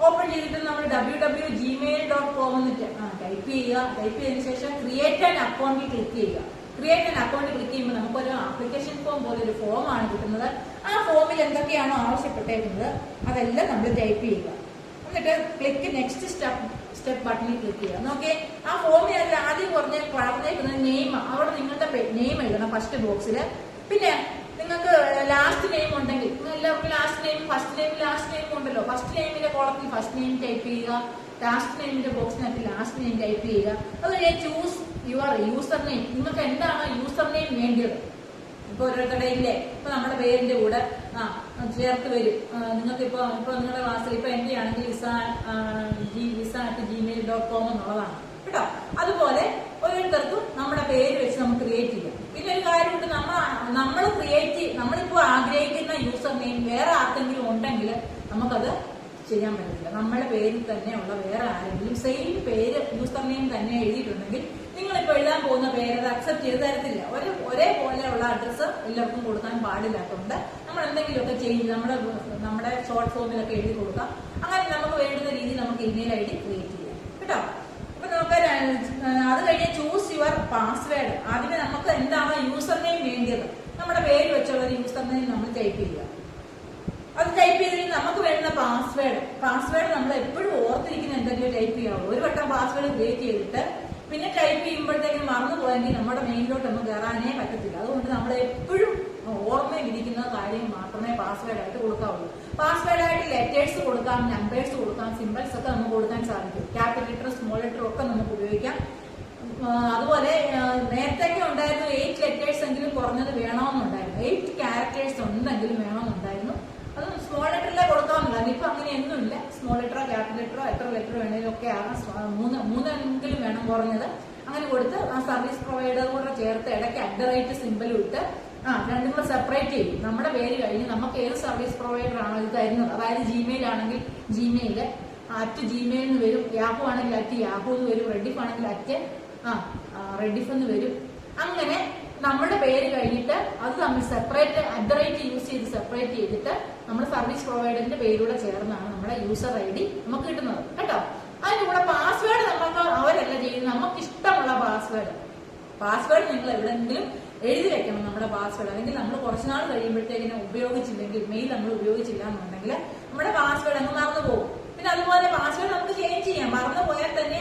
ഓപ്പൺ ചെയ്തിട്ട് നമ്മൾ www.gmail.com എന്ന് ടൈപ്പ് ചെയ്യുക. ടൈപ്പ് ചെയ്തതിനു ശേഷം ക്രിയേറ്റ് ആൻ അക്കൗണ്ടിൽ ക്ലിക്ക് ചെയ്യുക. ക്രിയേറ്റ് ആൻ അക്കൗണ്ട് ക്ലിക്ക് ചെയ്യുമ്പോൾ നമുക്കൊരു ആപ്ലിക്കേഷൻ ഫോം പോലെ ഒരു ഫോമാണ് കിട്ടുന്നത്. ആ ഫോമിൽ എന്തൊക്കെയാണോ ആവശ്യപ്പെട്ടേക്കുന്നത് അതെല്ലാം നമ്മൾ ടൈപ്പ് ചെയ്യുക. എന്നിട്ട് ക്ലിക്ക് നെക്സ്റ്റ് സ്റ്റെപ്പ് ബട്ടണിൽ ക്ലിക്ക് ചെയ്യുക. നോക്കിയേ, ആ ഫോമിൽ അതിൽ ആദ്യം പറഞ്ഞേക്കുന്നത് നെയിം, അവിടെ നിങ്ങളുടെ നെയിം എഴുതണം ഫസ്റ്റ് ബോക്സിൽ. പിന്നെ നിങ്ങൾക്ക് ലാസ്റ്റ് നെയിം ഉണ്ടെങ്കിൽ എല്ലാവർക്കും last name, first name, last name ഉണ്ടല്ലോ. ഫസ്റ്റ് നെയിമിന്റെ കോളത്തിൽ ഫസ്റ്റ് നെയിം ടൈപ്പ് ചെയ്യുക. ലാസ്റ്റ് നെയിമിന്റെ ബോക്സിനകത്ത് ലാസ്റ്റ് നെയിം ടൈപ്പ് ചെയ്യുക. അതുപോലെ ചൂസ് യുവർ യൂസർ നെയിം. നിങ്ങൾക്ക് എന്താണ് യൂസർ നെയിം വേണ്ടത്? ഇപ്പൊ ഓരോരുത്തരുടെ ഇല്ലേ, ഇപ്പൊ നമ്മുടെ പേരിന്റെ കൂടെ ചേർത്ത് വരും. നിങ്ങൾക്ക് ഇപ്പൊ നിങ്ങളുടെ ക്ലാസ്സിൽ ഇപ്പൊ എന്റെ ആണെങ്കിൽ visa@gmail.com എന്നുള്ളതാണ് കേട്ടോ. അതുപോലെ ഓരോരുത്തർക്കും നമ്മുടെ പേര് വെച്ച് നമുക്ക് ക്രിയേറ്റ് ചെയ്യാം. പിന്നെ ഒരു കാര്യമുണ്ട്, നമ്മളിപ്പോ ആഗ്രഹിക്കുന്ന യൂസർ നെയിം വേറെ ആർക്കെങ്കിലും ഉണ്ടെങ്കിൽ നമുക്കത് ചെയ്യാൻ പറ്റത്തില്ല. നമ്മുടെ പേരിൽ തന്നെയുള്ള വേറെ ആരെങ്കിലും സെയിം പേര് യൂസർ നെയിം തന്നെ എഴുതിയിട്ടുണ്ടെങ്കിൽ നിങ്ങളിപ്പോ എഴുതാൻ പോകുന്ന പേര് അത് അക്സെപ്റ്റ് ചെയ്ത് തരത്തില്ല. ഒരേപോലെയുള്ള അഡ്രസ്സ് എല്ലാവർക്കും കൊടുക്കാൻ പാടില്ലാത്തതുകൊണ്ട് നമ്മൾ എന്തെങ്കിലുമൊക്കെ ചേഞ്ച് നമ്മുടെ ഷോർട്ട് ഫോമിലൊക്കെ എഴുതി കൊടുക്കാം. അങ്ങനെ നമുക്ക് വേണ്ടുന്ന രീതിയിൽ നമുക്ക് ഇമെയിൽ ഐ ഡി ക്രിയേറ്റ് ചെയ്യാം കേട്ടോ. അപ്പൊ നമുക്ക് അത് കഴിഞ്ഞ് ചൂസ് യുവർ പാസ്വേഡ്. ആദ്യമേ നമുക്ക് എന്താണ് യൂസർ നെയിം വേണ്ടത്, നമ്മുടെ പേര് വെച്ചുള്ള ഒരു യൂസർ നെയിം നമ്മൾ ടൈപ്പ് ചെയ്യുക. അത് ടൈപ്പ് ചെയ്ത് നമുക്ക് വേണ്ടുന്ന പാസ്വേഡ് നമ്മൾ എപ്പോഴും ഓർത്തിരിക്കുന്ന എന്തെങ്കിലും ടൈപ്പ് ചെയ്യാവുള്ളൂ. ഒരു വട്ടം പാസ്വേഡ് ക്രിയേറ്റ് ചെയ്തിട്ട് പിന്നെ ടൈപ്പ് ചെയ്യുമ്പോഴത്തേക്കും മറന്നു പോയെങ്കിൽ നമ്മുടെ മെയിലിലോട്ട് ഒന്നും കയറാനേ പറ്റത്തില്ല. അതുകൊണ്ട് നമ്മൾ എപ്പോഴും ഓർമ്മയിലിരിക്കുന്ന കാര്യങ്ങൾ മാത്രമേ പാസ്വേഡ് ആയിട്ട് കൊടുക്കാവുള്ളൂ. പാസ്വേഡ് ആയിട്ട് ലെറ്റേഴ്സ് കൊടുക്കാം, നമ്പേഴ്സ് കൊടുക്കാം, സിമ്പിൾസ് ഒക്കെ നമുക്ക് കൊടുക്കാൻ സാധിക്കും. ക്യാപിറ്റൽ ലെറ്റർ, സ്മോൾ ലെറ്റർ ഒക്കെ നമുക്ക് ഉപയോഗിക്കാം. അതുപോലെ നേരത്തെയൊക്കെ ഉണ്ടായിരുന്നു 8 ലെറ്റേഴ്സ് എങ്കിലും കുറഞ്ഞത് വേണമെന്നുണ്ടായിരുന്നു, 8 ക്യാരക്ടേഴ്സ് എന്തെങ്കിലും വേണമെന്നുണ്ടായിരുന്നു. അത് സ്മോൾ ലെറ്ററിലെ കൊടുക്കാമെന്നുണ്ടായിരുന്നു. ഇപ്പൊ അങ്ങനെയൊന്നുമില്ല. സ്മോൾ ലെറ്ററോ ക്യാപിറ്റൽ ലെറ്ററോ എത്ര ലെറ്റർ വേണേലും ഒക്കെ ആകാം. മൂന്നെങ്കിലും വേണം കുറഞ്ഞത്. അങ്ങനെ കൊടുത്ത് ആ സർവീസ് പ്രൊവൈഡർ കൂടെ ചേർത്ത് ഇടയ്ക്ക് @ സിമ്പിൾ ഇട്ട് രണ്ടും കൂടെ സെപ്പറേറ്റ് ചെയ്യും. നമ്മുടെ പേര് കഴിഞ്ഞ് നമുക്ക് ഏത് സർവീസ് പ്രൊവൈഡർ ആണോ ഇത് തരുന്നത്, അതായത് ജിമെയിൽ ആണെങ്കിൽ ജിമെയിൽ @gmail എന്ന് വരും, യാഹു ആണെങ്കിൽ @yahoo എന്ന് വരും, റെഡിഫ് ആണെങ്കിൽ റെഡിഫ് എന്ന് വരും. അങ്ങനെ നമ്മുടെ പേര് കഴിഞ്ഞിട്ട് അത് നമ്മൾ സെപ്പറേറ്റ് @ യൂസ് ചെയ്ത് സെപ്പറേറ്റ് ചെയ്തിട്ട് നമ്മുടെ സർവീസ് പ്രൊവൈഡറിന്റെ പേരൂടെ ചേർന്നാണ് നമ്മുടെ യൂസർ ഐ ഡി നമുക്ക് കിട്ടുന്നത് കേട്ടോ. അതിന്റെ കൂടെ പാസ്വേഡ് നമുക്ക് അവരല്ല ചെയ്യുന്നത്, നമുക്ക് ഇഷ്ടമുള്ള പാസ്വേഡ് നിങ്ങൾ എവിടെയെങ്കിലും എഴുതി വെക്കണം നമ്മുടെ പാസ്വേഡ്. അല്ലെങ്കിൽ നമ്മൾ കുറച്ചുനാൾ കഴിയുമ്പോഴത്തേക്കിനെ ഉപയോഗിച്ചില്ലെങ്കിൽ, മെയിൽ നമ്മൾ ഉപയോഗിച്ചില്ല എന്നുണ്ടെങ്കിൽ നമ്മുടെ പാസ്വേഡ് അങ്ങ് മറന്നു പോകും. പിന്നെ അതുപോലെ പാസ്വേഡ് നമുക്ക് ചേഞ്ച് ചെയ്യാം. മറന്നു പോയാൽ തന്നെ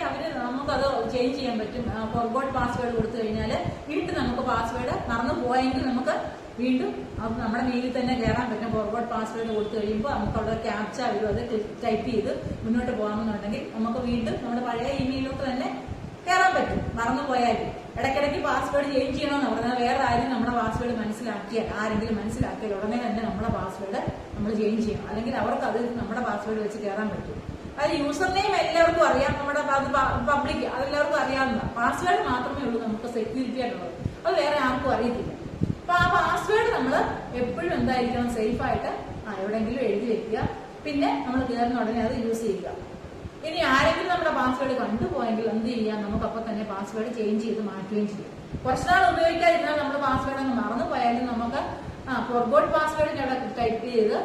നമുക്കത് ചേഞ്ച് ചെയ്യാൻ പറ്റും. ഫോർഗോട്ട് പാസ്വേഡ് കൊടുത്തു കഴിഞ്ഞാൽ വീണ്ടും നമുക്ക് പാസ്വേഡ് മറന്നു പോയെങ്കിൽ നമുക്ക് വീണ്ടും നമ്മുടെ മെയിലിൽ തന്നെ കയറാൻ പറ്റും. ഫോർഗോട്ട് പാസ്വേഡ് കൊടുത്തു കഴിയുമ്പോൾ നമുക്ക് അവിടെ ക്യാപ്ച വരും, അത് ടൈപ്പ് ചെയ്ത് മുന്നോട്ട് പോകാമെന്നുണ്ടെങ്കിൽ നമുക്ക് വീണ്ടും നമ്മുടെ പഴയ ഇമെയിലോട്ട് തന്നെ കയറാൻ പറ്റും. മറന്നു പോയാലും ഇടയ്ക്കിടയ്ക്ക് പാസ്വേഡ് ചേഞ്ച് ചെയ്യണമെന്ന് പറഞ്ഞാൽ വേറെ ആരും നമ്മുടെ പാസ്വേഡ് ആരെങ്കിലും മനസ്സിലാക്കിയാൽ ഉടനെ തന്നെ നമ്മുടെ പാസ്വേഡ് നമ്മൾ ചേഞ്ച് ചെയ്യണം. അല്ലെങ്കിൽ അവർക്ക് അത് നമ്മുടെ പാസ്വേഡ് വെച്ച് കയറാൻ പറ്റും. അത് യൂസർ നെയിം എല്ലാവർക്കും അറിയാം, നമ്മുടെ പബ്ലിക് അതെല്ലാവർക്കും അറിയാവുന്ന. പാസ്വേഡ് മാത്രമേ ഉള്ളൂ നമുക്ക് സെക്യൂരിറ്റി ആയിട്ടുള്ളത്, അത് വേറെ ആർക്കും അറിയത്തില്ല. അപ്പൊ ആ പാസ്വേഡ് നമ്മൾ എപ്പോഴും എന്തായിരിക്കണം, സേഫ് ആയിട്ട് എവിടെയെങ്കിലും എഴുതി വെക്കുക. പിന്നെ നമ്മൾ കയറുന്ന ഉടനെ അത് യൂസ് ചെയ്യുക. ഇനി ആരെങ്കിലും നമ്മുടെ പാസ്വേഡ് കണ്ടുപോയെങ്കിൽ എന്ത് ചെയ്യാം, നമുക്ക് അപ്പൊ തന്നെ പാസ്വേഡ് ചേഞ്ച് ചെയ്ത് മാറ്റുകയും ചെയ്യും. കുറച്ചുനാൾ ഉപയോഗിക്കാതിരുന്നാൽ നമ്മൾ പാസ്വേഡ് അങ്ങ് മറന്നു പോയാലും നമുക്ക് ഫോർഗോട്ട് പാസ്വേഡിന്റെ അവിടെ ടൈപ്പ് ചെയ്ത്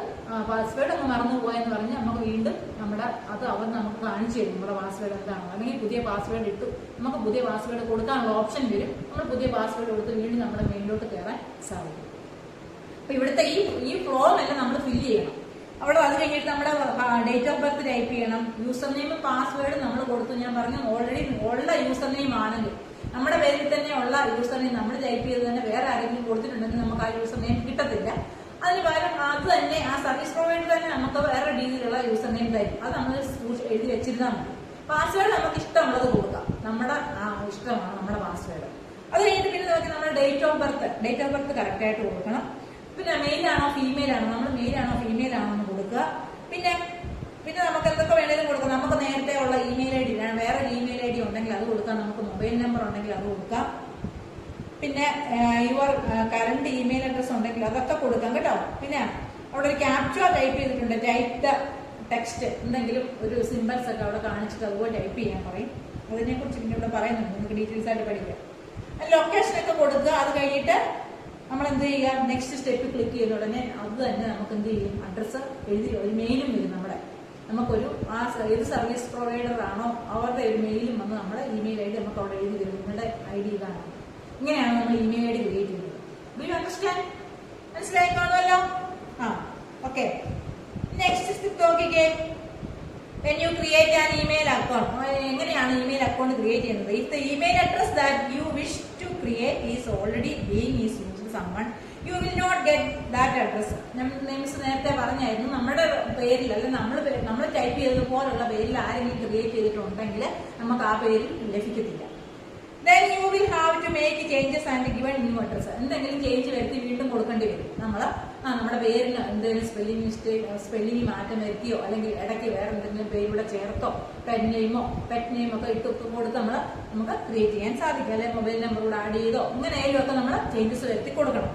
പാസ്വേഡ് അങ്ങ് മറന്നു പോയെന്ന് പറഞ്ഞ് നമുക്ക് വീണ്ടും നമ്മുടെ അവർ നമുക്ക് കാണിച്ചു തരും നമ്മുടെ പാസ്വേഡ് എന്താണോ. അല്ലെങ്കിൽ പുതിയ പാസ്വേഡ് ഇട്ടു, നമുക്ക് പുതിയ പാസ്വേഡ് കൊടുക്കാനുള്ള ഓപ്ഷൻ വരും. നമ്മൾ പുതിയ പാസ്വേഡ് കൊടുത്ത് വീണ്ടും നമ്മുടെ മെയിലിലോട്ട് കയറാൻ സാധിക്കും. അപ്പൊ ഇവിടുത്തെ ഈ ഫോം എല്ലാം നമ്മൾ ഫില്ല് ചെയ്യണം. അവിടെ അത് കഴിഞ്ഞിട്ട് നമ്മുടെ ഡേറ്റ് ഓഫ് ബർത്ത് ടൈപ്പ് ചെയ്യണം. യൂസർ നെയിം പാസ്വേഡ് നമ്മൾ കൊടുത്തു. ഞാൻ പറഞ്ഞു ഓൾറെഡി ഉള്ള യൂസർ നെയിം ആണെങ്കിൽ നമ്മുടെ പേരിൽ തന്നെ ഉള്ള യൂസർ നെയിം നമ്മൾ ടൈപ്പ് ചെയ്ത് തന്നെ വേറെ ആരെങ്കിലും കൊടുത്തിട്ടുണ്ടെങ്കിൽ നമുക്ക് ആ യൂസർ നെയിം കിട്ടത്തില്ല. അതിന് പകരം അത് തന്നെ ആ സർവീസ് പ്രൊവൈഡർ തന്നെ നമുക്ക് വേറെ രീതിയിലുള്ള യൂസർ നെയിം തരും. അത് നമ്മൾ എഴുതി വെച്ചിരുന്നാൽ മതി. പാസ്വേഡ് നമുക്ക് ഇഷ്ടമുള്ളത് കൊടുക്കാം, നമ്മുടെ ഇഷ്ടമാണ് നമ്മുടെ പാസ്വേഡ്. അത് കഴിഞ്ഞിട്ട് പിന്നെ നോക്കി നമ്മുടെ ഡേറ്റ് ഓഫ് ബർത്ത് കറക്റ്റ് ആയിട്ട് കൊടുക്കണം. പിന്നെ മെയിലാണോ ഫീമെയിൽ ആണോ, നമ്മൾ മെയിലാണോ ഫീമെയിൽ ആണോ എന്ന് കൊടുക്കുക. പിന്നെ നമുക്ക് എന്തൊക്കെ വേണേലും കൊടുക്കാം. നമുക്ക് നേരത്തെ ഉള്ള ഇമെയിൽ ഐ ഡി, വേറെ ഇമെയിൽ ഐ ഡി ഉണ്ടെങ്കിൽ അത് കൊടുക്കാം. നമുക്ക് മൊബൈൽ നമ്പർ ഉണ്ടെങ്കിൽ അത് കൊടുക്കാം. പിന്നെ യുവർ കറണ്ട് ഇമെയിൽ അഡ്രസ് ഉണ്ടെങ്കിൽ അതൊക്കെ കൊടുക്കാം കേട്ടോ. പിന്നെ അവിടെ ഒരു ക്യാപ്ചർ ടൈപ്പ് ചെയ്തിട്ടുണ്ട്, ടൈപ്പ് ദ ടെക്സ്റ്റ്, എന്തെങ്കിലും ഒരു സിമ്പിൾസ് ഒക്കെ അവിടെ കാണിച്ചിട്ട് അതുപോലെ ടൈപ്പ് ചെയ്യാൻ പറയും. അതിനെ കുറിച്ച് പിന്നെ ഇവിടെ പറയുന്നുണ്ട്, നമുക്ക് ഡീറ്റെയിൽസ് ആയിട്ട് പഠിക്കാം. ലൊക്കേഷൻ ഒക്കെ കൊടുക്കുക. അത് കഴിഞ്ഞിട്ട് നമ്മൾ എന്ത് ചെയ്യുക, നെക്സ്റ്റ് സ്റ്റെപ്പ് ക്ലിക്ക് ചെയ്ത ഉടനെ അത് തന്നെ നമുക്ക് എന്ത് ചെയ്യും, അഡ്രസ്സ് എഴുതി ഒരു മെയിലും വരും. നമുക്കൊരു ഏത് സർവീസ് പ്രൊവൈഡർ ആണോ അവരുടെ ഒരു മെയിലും വന്ന് നമ്മുടെ ഇമെയിൽ ഐ ഡി നമുക്ക് അവിടെ എഴുതി തരും. നിങ്ങളുടെ ഐ ഡി ഇതാണ്. ഇങ്ങനെയാണ് നമ്മൾ ഇമെയിൽ ഐ ഡി ക്രിയേറ്റ് ചെയ്യുന്നത്. Do you understand? മനസ്സിലായി കാണുമല്ലോ. ഓക്കെ. നെക്സ്റ്റ് സ്റ്റെപ്പ് നോക്കിക്കേ. When you create an email account, എങ്ങനെയാണ് ഇമെയിൽ അക്കൗണ്ട് ക്രിയേറ്റ് ചെയ്യുന്നത്? If the email address that you wish to create is already being used by someone, you will not get that address. Names നേരത്തെ പറഞ്ഞായിരുന്നു, നമ്മുടെ പേരിൽ അല്ലെ നമ്മൾ type ചെയ്തതുപോലുള്ള പേരിൽ ആരെങ്കിലും ക്രിയേറ്റ് ചെയ്തിട്ടുണ്ടെങ്കിൽ നമുക്ക് ആ പേരിൽ ലഭിക്കത്തില്ല. Then you will have to make changes and give a new address. എന്തെങ്കിലും ചേഞ്ച് വരുത്തി വീണ്ടും കൊടുക്കേണ്ടി വരും. നമ്മുടെ പേരിന് എന്തെങ്കിലും സ്പെല്ലിംഗ് മാറ്റം വരുത്തിയോ അല്ലെങ്കിൽ ഇടയ്ക്ക് വേറെ എന്തെങ്കിലും പേരിലൂടെ ചേർത്തോ പെറ്റ് നെയിമോ ഒക്കെ ഇട്ട് കൊടുത്ത് നമുക്ക് ക്രിയേറ്റ് ചെയ്യാൻ സാധിക്കും. അല്ലെങ്കിൽ മൊബൈൽ നമ്പറോട് ആഡ് ചെയ്തോ ഇങ്ങനെയായാലും ഒക്കെ നമ്മൾ ചേഞ്ചസ് വരുത്തി കൊടുക്കണം.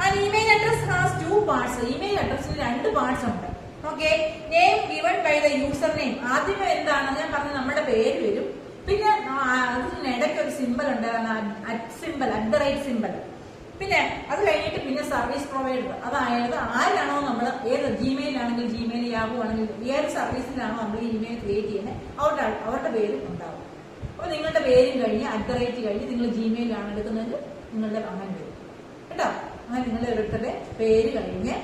And email address has 2 parts. Email അഡ്രസ്സിന് 2 പാർട്സ് ഉണ്ട്. Okay. Name given by the user name. ആദ്യമേ എന്താണ് ഞാൻ പറഞ്ഞ നമ്മുടെ പേര് വരും. പിന്നെ അതിനിടയ്ക്ക് ഒരു സിമ്പിൾ ഉണ്ട്, @സിമ്പിൾ. പിന്നെ അത് കഴിഞ്ഞിട്ട് പിന്നെ സർവീസ് പ്രൊവൈഡർ, അതായത് ആരാണോ നമ്മൾ ഏത് ജിമെയിൽ ആണെങ്കിൽ ജിമെയിൽ, യാഹൂ ആണെങ്കിൽ ഏത് സർവീസിലാണോ നമ്മൾ ഈ ഇമെയിൽ ക്രിയേറ്റ് ചെയ്യുന്നത് അവരുടെ പേരും ഉണ്ടാവും. അപ്പൊ നിങ്ങളുടെ പേരും കഴിഞ്ഞ് @ കഴിഞ്ഞ് നിങ്ങൾ ജിമെയിലാണ് എടുക്കുന്നതെങ്കിൽ നിങ്ങളുടെ അങ്ങനെ വരും കേട്ടോ. അങ്ങനെ നിങ്ങളുടെ ഓരോരുത്തരുടെ പേര് കഴിഞ്ഞ്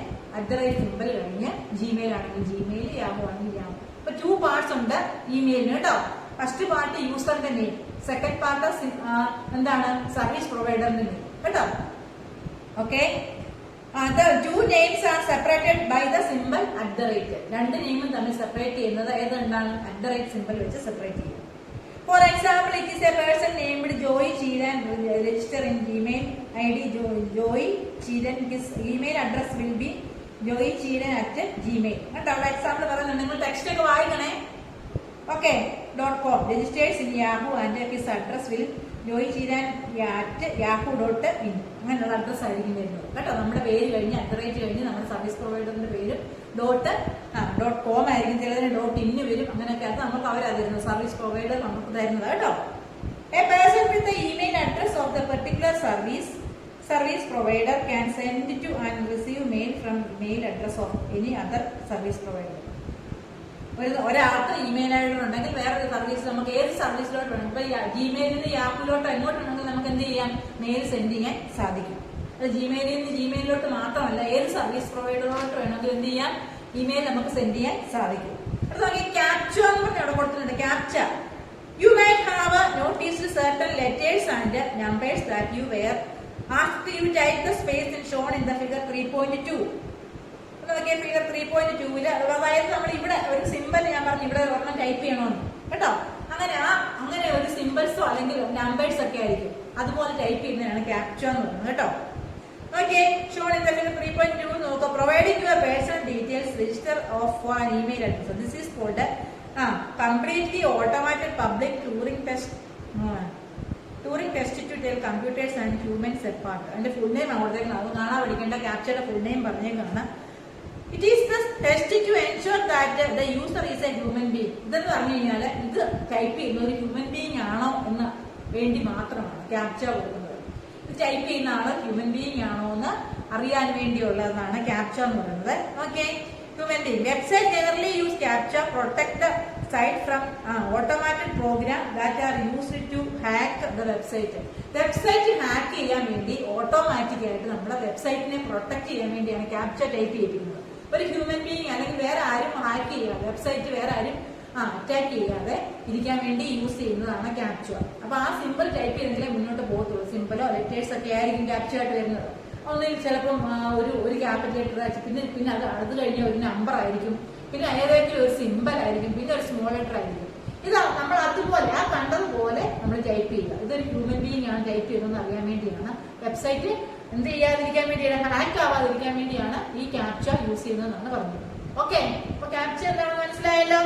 @സിമ്പിൾ കഴിഞ്ഞ് ജിമെയിൽ ആണെങ്കിൽ ജിമെയിൽ, യാഹൂ ആണെങ്കിൽ യാഹൂ. അപ്പൊ 2 പാർട്സ് ഉണ്ട് ഇമെയിലിന് കേട്ടോ. ഫസ്റ്റ് പാർട്ട് യൂസറിന്റെ നെയിം, സെക്കൻഡ് പാർട്ട് എന്താണ് സർവീസ് പ്രൊവൈഡറിന്റെ നെയിം കേട്ടോ. Okay. The 2 names are separated by the symbol @. 2 നെയിമും തമ്മിൽ സെപ്പറേറ്റ് ചെയ്യുന്നത് ഏതെന്താണ്, @ സിമ്പിൾ വെച്ച് സെപ്പറേറ്റ് ചെയ്യും. For example, it is a person named Joy Cheeran register in Gmail ID Joy Cheeran. His email address will be joycheeran@gmail. കേട്ടോ. Example പറയുന്നുണ്ട്, നിങ്ങൾ text ഒക്കെ വായിക്കണേ. Okay. .com registers in Yahoo and his address will joycheeran@yahoo.in. അങ്ങനെയുള്ള address ആയിരിക്കും വരുന്നത് കേട്ടോ. നമ്മുടെ പേര് കഴിഞ്ഞ് @ കഴിഞ്ഞ് നമ്മുടെ സർവീസ് പ്രൊവൈഡറിന്റെ പേരും .com ആയിരിക്കും. ചിലതിന് .in വരും. അങ്ങനെയൊക്കെ അത് നമുക്ക് അവരാ തരുന്നത്, സർവീസ് പ്രൊവൈഡർ നമുക്ക് തരുന്നത് കേട്ടോ. A person with the email address of the particular service provider can send to and receive mail from mail address of any other service provider. ഒരാൾക്ക് ഇമെയിൽ ഐ ഡി ഉണ്ടെങ്കിൽ വേറൊരു സർവീസ് നമുക്ക് ഏത് സർവീസിലോട്ട് വേണം, ഇപ്പൊ ജിമെയിലിന് യാഹൂലോട്ടോ എങ്ങോട്ടുണ്ടെങ്കിൽ നമുക്ക് എന്ത് ചെയ്യാം, മെയിൽ സെൻഡ് ചെയ്യാൻ സാധിക്കും. അത് ജിമെയിലിൽ നിന്ന് ജിമെയിലോട്ട് മാത്രമല്ല, ഏത് സർവീസ് പ്രൊവൈഡറിലോട്ട് വേണമെങ്കിൽ എന്ത് ചെയ്യാം, ഇമെയിൽ നമുക്ക് സെൻഡ് ചെയ്യാൻ സാധിക്കും. അത് നോക്കി ക്യാപ്ച എന്ന് പറഞ്ഞ് അവിടെ കൊടുത്തിട്ടുണ്ട്. Captcha you might have noticed certain letters and numbers that you were after you type the space in shown in the figure 3.2. Figure 3.2 അതായത് നമ്മൾ ഇവിടെ ഒരു സിമ്പിൾ ഞാൻ പറഞ്ഞു ഇവിടെ ഒരെണ്ണം ടൈപ്പ് ചെയ്യണമെന്ന് കേട്ടോ. അങ്ങനെ ഒരു സിമ്പിൾസോ അല്ലെങ്കിൽ നമ്പേഴ്സ് ഒക്കെ ആയിരിക്കും, അതുപോലെ ടൈപ്പ് ചെയ്യുന്നതാണ് ക്യാപ്ച എന്ന് പറയുന്നത് കേട്ടോ. Okay. Shown in the figure 3.2 നോക്കുക. Providing your personal details register of an email address. This is called completely automated public Turing test to tell computers and humans apart. അതിന്റെ full name അവിടത്തേക്ക് അത് കാണാൻ പഠിക്കേണ്ട ക്യാപ്ചയുടെ ഫുൾ നെയിം പറഞ്ഞേക്കാണ്. It is the test to ensure that the user is a human being. ഇതെന്ന് പറഞ്ഞു കഴിഞ്ഞാൽ ഇത് ടൈപ്പ് ചെയ്യുന്ന ഒരു ഹ്യൂമൻ ബീങ് ആണോ എന്ന് വേണ്ടി മാത്രമാണ് ക്യാപ്ച കൊടുക്കുന്നത്. ഇത് ടൈപ്പ് ചെയ്യുന്ന ആള് ഹ്യൂമൻ ബീങ് ആണോ എന്ന് അറിയാൻ വേണ്ടിയുള്ളതാണ് ക്യാപ്ച എന്ന് പറയുന്നത്. Okay, human being. Website generally use captcha protect the site from automated program that are used to hack the website. Website hack ചെയ്യാൻ വേണ്ടി ഓട്ടോമാറ്റിക് ആയിട്ട് നമ്മുടെ വെബ്സൈറ്റിനെ പ്രൊട്ടക്ട് ചെയ്യാൻ വേണ്ടിയാണ് ക്യാപ്ച ടൈപ്പ് ചെയ്തിരിക്കുന്നത്. ഒരു ഹ്യൂമൻ ബീങ് അല്ലെങ്കിൽ വേറെ ആരും ഹാക്ക് ചെയ്യാതെ വെബ്സൈറ്റ് വേറെ ആരും അറ്റാക്ക് ചെയ്യാതെ ഇരിക്കാൻ വേണ്ടി യൂസ് ചെയ്യുന്നതാണ് ക്യാപ്ച. അപ്പൊ ആ സിമ്പിൾ ടൈപ്പ് ചെയ്തെങ്കിലേ മുന്നോട്ട് പോകത്തുള്ളൂ. സിമ്പിളോ ലെറ്റേഴ്സ് ഒക്കെ ആയിരിക്കും ക്യാപ്ച ആയിട്ട് വരുന്നത്. ഒന്നിൽ ചിലപ്പം ഒരു ക്യാപിറ്റൽ ലെറ്റർ പിന്നെ അത് കഴിഞ്ഞ ഒരു നമ്പർ ആയിരിക്കും, പിന്നെ ഏതെങ്കിലും ഒരു സിമ്പിൾ ആയിരിക്കും, പിന്നെ ഒരു സ്മോൾ ലെറ്റർ ആയിരിക്കും. ഇതാ നമ്മൾ അതുപോലെ ആ കണ്ടതുപോലെ നമ്മൾ ടൈപ്പ് ചെയ്യുക. ഇതൊരു ഹ്യൂമൻ ബീങ് ആണ് ടൈപ്പ് ചെയ്തതെന്ന് അറിയാൻ വേണ്ടിയാണ് വെബ്സൈറ്റ് എന്ത് ചെയ്യാതിരിക്കാൻ വേണ്ടിയാണ്, ഹാക്ക് ആവാതിരിക്കാൻ വേണ്ടിയാണ് ഈ ക്യാപ്ച യൂസ് ചെയ്യുന്നതെന്നാണ് പറഞ്ഞത്. ഓക്കെ, അപ്പൊ ക്യാപ്ച എന്താണെന്ന് മനസ്സിലായല്ലോ.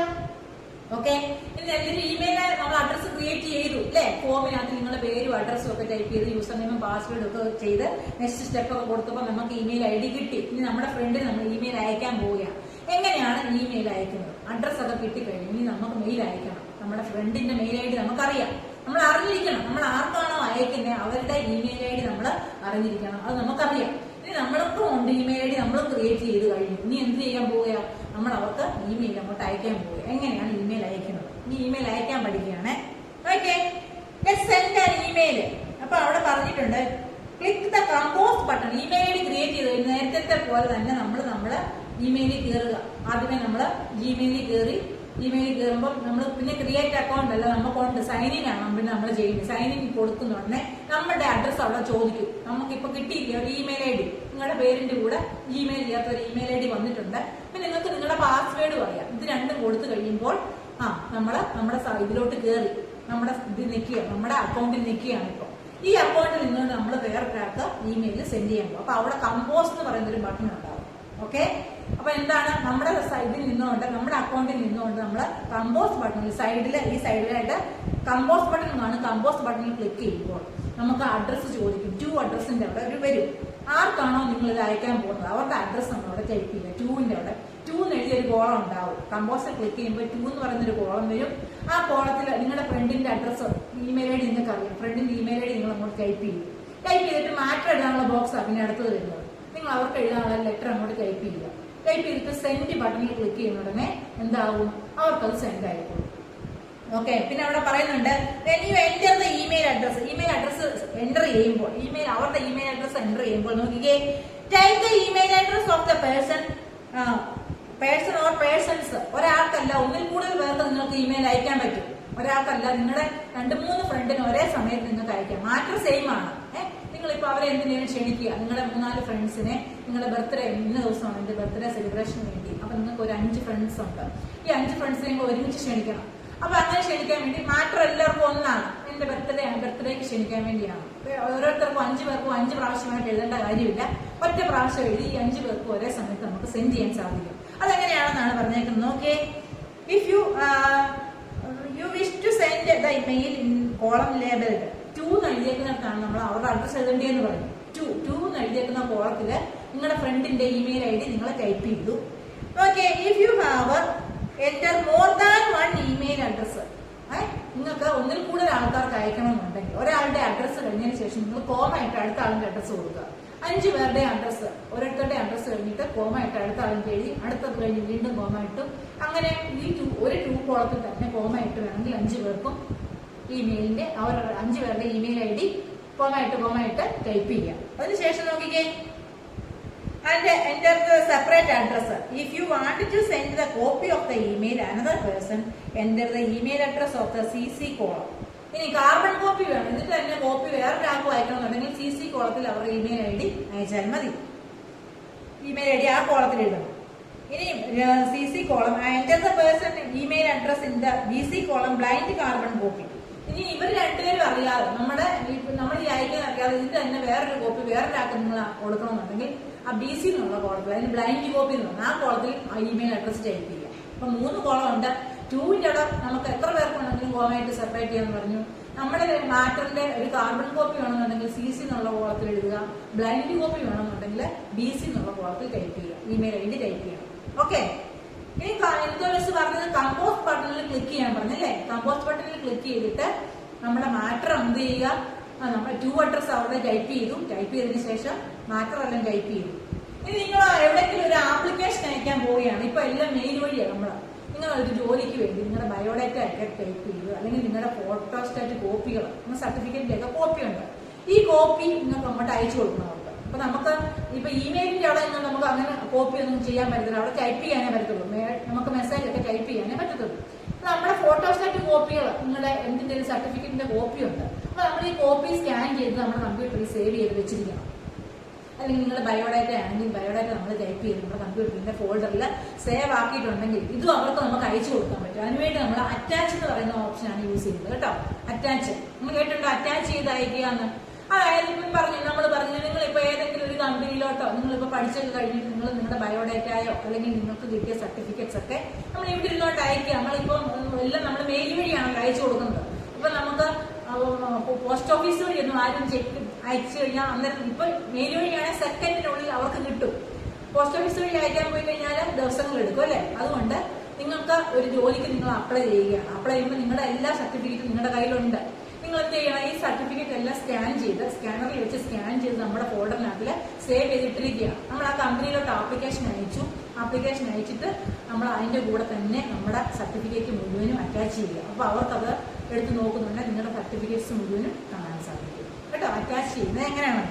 ഓക്കെ, ഇനി എന്തൊരു ഇമെയിൽ നമ്മൾ അഡ്രസ് ക്രിയേറ്റ് ചെയ്തു അല്ലെ, ഫോമിനകത്ത് നിങ്ങളുടെ പേരും അഡ്രസ്സും ഒക്കെ ടൈപ്പ് ചെയ്ത് യൂസർ നെയിമും പാസ്വേഡും ഒക്കെ ചെയ്ത് നെക്സ്റ്റ് സ്റ്റെപ്പ് ഒക്കെ കൊടുത്തപ്പോൾ നമുക്ക് ഇമെയിൽ ഐ ഡി കിട്ടി. ഇനി നമ്മുടെ ഫ്രണ്ടിന് നമ്മൾ ഇമെയിൽ അയക്കാൻ പോവുകയാണ്. എങ്ങനെയാണ് ഇമെയിൽ അയക്കുന്നത്? അഡ്രസ് ഒക്കെ കിട്ടിക്കഴിഞ്ഞു. ഇനി നമുക്ക് മെയിൽ അയക്കണം. നമ്മുടെ ഫ്രണ്ടിന്റെ മെയിൽ ഐ ഡി നമുക്കറിയാം, നമ്മൾ അറിഞ്ഞിരിക്കണം. നമ്മൾ ആർക്കാണോ അയക്കുന്നത് അവരുടെ ഇമെയിൽ ഐ ഡി നമ്മൾ അറിഞ്ഞിരിക്കണം, അത് നമുക്കറിയാം. ഇനി നമ്മൾക്കും ഉണ്ട് ഇമെയിൽ ഐ ഡി, നമ്മൾ ക്രിയേറ്റ് ചെയ്ത് കഴിഞ്ഞു. ഇനി എന്ത് ചെയ്യാൻ പോവുക? നമ്മൾ അവർക്ക് ഇമെയിൽ അങ്ങോട്ട് അയക്കാൻ പോവുക. എങ്ങനെയാണ് ഇമെയിൽ അയക്കുന്നത്? ഇനി ഇമെയിൽ അയക്കാൻ പഠിക്കുകയാണ്. Okay, send an email. അപ്പൊ അവിടെ പറഞ്ഞിട്ടുണ്ട് click the compose button. Email ID ഡി ക്രിയേറ്റ് ചെയ്ത് കഴിഞ്ഞ് നേരത്തെ പോലെ തന്നെ നമ്മൾ ഇമെയിലിൽ കയറുക. ആദ്യമേ നമ്മൾ ജിമെയിലിൽ കയറി, ഇമെയിൽ കയറുമ്പോൾ നമ്മൾ പിന്നെ ക്രിയേറ്റ് അക്കൗണ്ട് അല്ല, നമുക്ക് സൈൻ ഇൻ ആണ് പിന്നെ നമ്മൾ ചെയ്യുന്നത്. സൈൻ ഇൻ കൊടുക്കുന്നുടനെ നമ്മുടെ അഡ്രസ് അവിടെ ചോദിക്കും. നമുക്കിപ്പോൾ കിട്ടിയില്ല ഒരു ഇമെയിൽ ഐ ഡി, നിങ്ങളുടെ പേരിന്റെ കൂടെ ജിമെയിൽ ചെയ്യാത്ത ഒരു ഇമെയിൽ ഐ ഡി വന്നിട്ടുണ്ട്. പിന്നെ നിങ്ങൾക്ക് നിങ്ങളുടെ പാസ്വേഡും അറിയാം. ഇത് രണ്ടും കൊടുത്തു കഴിയുമ്പോൾ നമ്മുടെ ഇതിലോട്ട് കയറി നമ്മുടെ ഇത് നിൽക്കുക, നമ്മുടെ അക്കൗണ്ടിൽ നിൽക്കുകയാണ്. ഇപ്പോൾ ഈ അക്കൗണ്ടിൽ നിന്നുകൊണ്ട് നമ്മൾ വേറൊരാൾക്ക് ഇമെയിൽ സെൻഡ് ചെയ്യാൻ പോകും. അപ്പൊ അവിടെ കമ്പോസ് എന്ന് പറയുന്ന ഒരു ബട്ടൺ ഉണ്ടാവും. ഓക്കെ, അപ്പൊ എന്താണ്, നമ്മുടെ സൈഡിൽ നിന്നുകൊണ്ട് നമ്മുടെ അക്കൗണ്ടിൽ നിന്നുകൊണ്ട് നമ്മൾ കമ്പോസ് ബട്ടണിൽ ഈ സൈഡിലായിട്ട് കമ്പോസ് ബട്ടൺ കാണും. കമ്പോസ് ബട്ടണിൽ ക്ലിക്ക് ചെയ്യുമ്പോൾ നമുക്ക് അഡ്രസ്സ് ചോദിക്കും. 2 അഡ്രസ്സിന്റെ അവിടെ ഒരു വരും. ആർക്കാണോ നിങ്ങൾ ഇത് അയക്കാൻ പോകുന്നത് അവരുടെ അഡ്രസ്സ് നമ്മൾ അവിടെ ടൈപ്പ് ചെയ്യുക. 2ന്റെ അവിടെ 2 എന്ന് എഴുതിയ ഒരു കോളം ഉണ്ടാവും. കമ്പോസിൽ ക്ലിക്ക് ചെയ്യുമ്പോൾ 2 എന്ന് പറയുന്നൊരു കോളം വരും. ആ കോളത്തിൽ നിങ്ങളുടെ ഫ്രണ്ടിന്റെ അഡ്രസ്സ് ഇമെയിൽ ഐ ഡി നിങ്ങൾക്ക് അറിയാം. ഫ്രണ്ടിന്റെ ഇമെയിൽ ഐ ഡി നിങ്ങൾ അങ്ങോട്ട് ടൈപ്പ് ചെയ്യും. ടൈപ്പ് ചെയ്തിട്ട് മാറ്റർ എഴുതാനുള്ള ബോക്സ് പിന്നെ അടുത്തത് വരുന്നത്. നിങ്ങൾ അവർക്ക് എഴുതാനുള്ള ലെറ്റർ അങ്ങോട്ട് ടൈപ്പ് ചെയ്യുക. ടൈപ്പ് ചെയ്തിട്ട് സെൻഡ് ബട്ടണിൽ ക്ലിക്ക് ചെയ്യുന്ന ഉടനെ എന്താവും, അവർക്കത് സെൻഡ് ആയിക്കോളും. ഓക്കെ, പിന്നെ അവിടെ പറയുന്നുണ്ട് enter the email address. Email address enter ചെയ്യുമ്പോൾ അവരുടെ ഇമെയിൽ അഡ്രസ് എൻ്റർ ചെയ്യുമ്പോൾ നോക്കിക്കേ, type the email address of the person or persons. ഒരാൾക്കല്ല, ഒന്നിൽ കൂടുതൽ പേർക്ക് നിങ്ങൾക്ക് ഇമെയിൽ അയക്കാൻ പറ്റും. ഒരാൾക്കല്ല, നിങ്ങളുടെ 2-3 ഫ്രണ്ടിന് ഒരേ സമയത്ത് നിങ്ങൾക്ക് അയക്കാം. മാറ്റർ സെയിം ആണ്. നിങ്ങളിപ്പോൾ അവരെ എന്തിനേലും ക്ഷണിക്കുക. നിങ്ങളുടെ 3-4 ഫ്രണ്ട്സിനെ നിങ്ങളുടെ ബർത്ത്ഡേ ഇന്ന ദിവസമാണ് എന്റെ ബർത്ത്ഡേ സെലിബ്രേഷന് വേണ്ടി. അപ്പൊ നിങ്ങൾക്ക് ഒരു 5 ഫ്രണ്ട്സ് ഉണ്ട്. ഈ 5 ഫ്രണ്ട്സിനെ ഒരുമിച്ച് ക്ഷണിക്കണം. അപ്പൊ അങ്ങനെ ക്ഷണിക്കാൻ വേണ്ടി മാറ്റർ എല്ലാവർക്കും ഒന്നാണ്. എന്റെ ബർത്ത്ഡേക്ക് ക്ഷണിക്കാൻ വേണ്ടിയാണ്. ഓരോരുത്തർക്കും 5 പേർക്കും 5 പ്രാവശ്യമായിട്ട് എഴുതേണ്ട കാര്യമില്ല. ഒറ്റ പ്രാവശ്യം എഴുതി ഈ 5 പേർക്കും ഒരേ സമയത്ത് നമുക്ക് സെൻഡ് ചെയ്യാൻ സാധിക്കും. അതെങ്ങനെയാണെന്നാണ് പറഞ്ഞേക്കുന്നത്. Okay, if you wish to send the email in column labelled 2 എന്ന് എഴുതിയേക്കുന്നിടത്താണ് നമ്മൾ അവരുടെ അഡ്രസ് എഴുതേണ്ടതെന്ന് പറഞ്ഞു. 2 എന്ന് എഴുതിയേക്കുന്ന കോളത്തില് നിങ്ങളുടെ ഫ്രണ്ടിന്റെ ഇമെയിൽ ഐ ഡി നിങ്ങൾ ടൈപ്പ് ചെയ്തു. Okay, if you have enter more than 1 email address. നിങ്ങൾക്ക് ഒന്നിൽ കൂടുതൽ ആൾക്കാർക്ക് അയക്കണമെന്നുണ്ടെങ്കിൽ ഒരാളുടെ അഡ്രസ്സ് കഴിഞ്ഞതിന് ശേഷം നിങ്ങൾ കോമായിട്ട് അടുത്ത ആളിന്റെ അഡ്രസ്സ് കൊടുക്കുക. 5 പേരുടെ അഡ്രസ്സ്, ഓരോരുത്തരുടെ അഡ്രസ്സ് കഴിഞ്ഞിട്ട് കോമായിട്ട് അടുത്ത ആളിന്റെ എഴുതി, അടുത്തത് കഴിഞ്ഞ് വീണ്ടും കോമായിട്ടും, അങ്ങനെ ഈ ഒരു 2 കോളത്തിൽ തന്നെ കോമായിട്ട് വേണമെങ്കിൽ 5 പേർക്കും ഇമെയിലിന്റെ അവരുടെ 5 പേരുടെ ഇമെയിൽ ഐ ഡി കോമായിട്ട് ടൈപ്പ് ചെയ്യാം. അതിനുശേഷം നോക്കിക്കേ, and enter the separate address. If you want to send the copy of the email another person, enter the email address of the CC column. ഇനി കാർബൺ കോപ്പി വേണം, എന്നിട്ട് തന്നെ copy വേറൊരാൾക്ക് അയക്കണമെന്നുണ്ടെങ്കിൽ CC കോളത്തിൽ അവരുടെ ഇമെയിൽ ഐ ഡി അയച്ചാൽ മതി. Email ID D ആ കോളത്തിൽ എഴുതണം. ഇനി CC column enter the person email address in the BC column blind carbon copy. ഇനി ഇവർ രണ്ടുപേരും അറിയാതെ നമ്മൾ ഈ അയക്കാൻ അറിയാതെ ഇതിന്റെ തന്നെ വേറൊരു കോപ്പി വേറൊരാൾക്ക് നിങ്ങൾ കൊടുക്കണമെന്നുണ്ടെങ്കിൽ ആ BC എന്നുള്ള കോളത്തിൽ അതിന് ബ്ലൈൻഡ് കോപ്പി എന്ന് പറഞ്ഞാൽ ആ കോളത്തിൽ ആ ഇമെയിൽ അഡ്രസ് ടൈപ്പ് ചെയ്യുക. അപ്പൊ 3 കോളം ഉണ്ട്. 2ന്റെ അവിടെ നമുക്ക് എത്ര പേർക്കുണ്ടെങ്കിലും കോമയായിട്ട് സെപ്പറേറ്റ് ചെയ്യാന്ന് പറഞ്ഞു. നമ്മുടെ മാറ്ററിന്റെ ഒരു കാർബൺ കോപ്പി വേണമെന്നുണ്ടെങ്കിൽ CC എന്നുള്ള കോളത്തിൽ എഴുതുക. ബ്ലൈൻഡ് കോപ്പി വേണമെന്നുണ്ടെങ്കിൽ BC എന്നുള്ള കോളത്തിൽ ടൈപ്പ് ചെയ്യുക. ഇമെയിൽ ID ടൈപ്പ് ചെയ്യണം. ഓക്കെ. ഇനി എന്തോ മിസ് പറഞ്ഞത് കമ്പോസ്റ്റ് ബട്ടണിൽ ക്ലിക്ക് ചെയ്യാൻ പറഞ്ഞല്ലേ. കമ്പോസ്റ്റ് ബട്ടണിൽ ക്ലിക്ക് ചെയ്തിട്ട് നമ്മുടെ മാറ്റർ എന്ത് ചെയ്യുക, നമ്മൾ 2 അഡ്രസ് അവിടെ ടൈപ്പ് ചെയ്തതിന് ശേഷം മാറ്റർ എല്ലാം ടൈപ്പ് ചെയ്തു. ഇനി നിങ്ങൾ എവിടെയെങ്കിലും ഒരു ആപ്ലിക്കേഷൻ അയക്കാൻ പോവുകയാണ്, ഇപ്പൊ എല്ലാം മെയിൽ വഴിയാണ്. നിങ്ങൾ ഒരു ജോലിക്ക് വേണ്ടി നിങ്ങളുടെ ബയോഡാറ്റ ഒക്കെ ടൈപ്പ് ചെയ്തു, അല്ലെങ്കിൽ നിങ്ങളുടെ ഫോട്ടോസ്റ്റാറ്റ് കോപ്പികൾ, നിങ്ങളുടെ സർട്ടിഫിക്കറ്റിന്റെ ഒക്കെ കോപ്പി ഉണ്ട്. ഈ കോപ്പി നിങ്ങൾക്ക് അങ്ങോട്ട് അയച്ചു കൊടുക്കണം അവർക്ക്. അപ്പൊ നമുക്ക് ഇപ്പൊ ഇമെയിലിന്റെ അവിടെ നിന്ന് നമുക്ക് അങ്ങനെ കോപ്പി ഒന്നും ചെയ്യാൻ പറ്റത്തില്ല, അവിടെ ടൈപ്പ് ചെയ്യാനേ പറ്റത്തുള്ളൂ. നമുക്ക് മെസ്സേജ് ഒക്കെ ടൈപ്പ് ചെയ്യാനേ പറ്റത്തുള്ളൂ. നമ്മുടെ ഫോട്ടോസ്റ്റാറ്റ് കോപ്പികൾ, നിങ്ങളുടെ എന്തിന്റെ സർട്ടിഫിക്കറ്റിന്റെ കോപ്പി ഉണ്ട്. അപ്പൊ നമ്മൾ ഈ കോപ്പി സ്കാൻ ചെയ്ത് നമ്മുടെ കമ്പ്യൂട്ടറിൽ സേവ് ചെയ്ത് വെച്ചിരിക്കണം. അല്ലെങ്കിൽ നിങ്ങളുടെ ബയോഡാറ്റ ആണെങ്കിൽ ബയോഡാറ്റ നമ്മൾ ടൈപ്പ് ചെയ്ത് നമ്മുടെ കമ്പ്യൂട്ടറിന്റെ ഫോൾഡറിൽ സേവ് ആക്കിയിട്ടുണ്ടെങ്കിൽ ഇതും അവർക്ക് നമുക്ക് അയച്ചു കൊടുക്കാൻ പറ്റും. അതിനുവേണ്ടി നമ്മൾ അറ്റാച്ച് എന്ന് പറയുന്ന ഓപ്ഷനാണ് യൂസ് ചെയ്യുന്നത് കേട്ടോ. അറ്റാച്ച് നമ്മൾ കേട്ടിട്ടുണ്ടോ, അറ്റാച്ച് ചെയ്ത് അയക്കുക എന്ന്. അതായത് നമ്മൾ പറഞ്ഞു നിങ്ങളിപ്പോ ഏതെങ്കിലും ഒരു കമ്പനിയിലോട്ടോ നിങ്ങളിപ്പോ പഠിച്ചൊക്കെ കഴിഞ്ഞിട്ട് നിങ്ങളുടെ ബയോഡാറ്റയോ അല്ലെങ്കിൽ നിങ്ങൾക്ക് കിട്ടിയ സർട്ടിഫിക്കറ്റ്സ് ഒക്കെ നമ്മൾ ഇവിടെ ഇരുന്നോട്ട് അയക്കുക. നമ്മളിപ്പം എല്ലാം നമ്മൾ മെയിൽ വഴിയാണ് അയച്ചു കൊടുക്കുന്നത്. അപ്പൊ നമുക്ക് പോസ്റ്റ് ഓഫീസ് വഴി ഒന്നും ആരും അയച്ചു കഴിഞ്ഞാൽ അന്നേരം ഇപ്പൊ മെയിൽ വഴിയാണെങ്കിൽ സെക്കൻഡിനുള്ളിൽ അവർക്ക് കിട്ടും. പോസ്റ്റ് ഓഫീസ് വഴി അയക്കാൻ പോയി കഴിഞ്ഞാൽ ദിവസങ്ങൾ എടുക്കും അല്ലെ. അതുകൊണ്ട് നിങ്ങൾക്ക് ഒരു ജോലിക്ക് നിങ്ങൾ അപ്ലൈ ചെയ്യുകയാണ്. അപ്ലൈ ചെയ്യുമ്പോൾ നിങ്ങളുടെ എല്ലാ സർട്ടിഫിക്കറ്റും നിങ്ങളുടെ കയ്യിലുണ്ട്. നിങ്ങൾ എന്ത് ചെയ്യണം, ഈ സർട്ടിഫിക്കറ്റ് എല്ലാം സ്കാനറിൽ വെച്ച് സ്കാൻ ചെയ്ത് നമ്മുടെ ഫോൾഡറിനകത്തിൽ സേവ് ചെയ്തിട്ടിരിക്കുകയാണ്. നമ്മൾ ആ കമ്പനിയിലോട്ട് ആപ്ലിക്കേഷൻ അയച്ചിട്ട് നമ്മൾ അതിന്റെ കൂടെ തന്നെ നമ്മുടെ സർട്ടിഫിക്കറ്റ് മുഴുവനും അറ്റാച്ച് ചെയ്യുക. അപ്പൊ അവർക്കത് എടുത്ത് നോക്കുന്നുണ്ടെങ്കിൽ നിങ്ങളുടെ സർട്ടിഫിക്കറ്റ്സ് മുഴുവനും കാണാൻ സാധിക്കും കേട്ടോ. അറ്റാച്ച് ചെയ്യുന്നത് എങ്ങനെയാണ്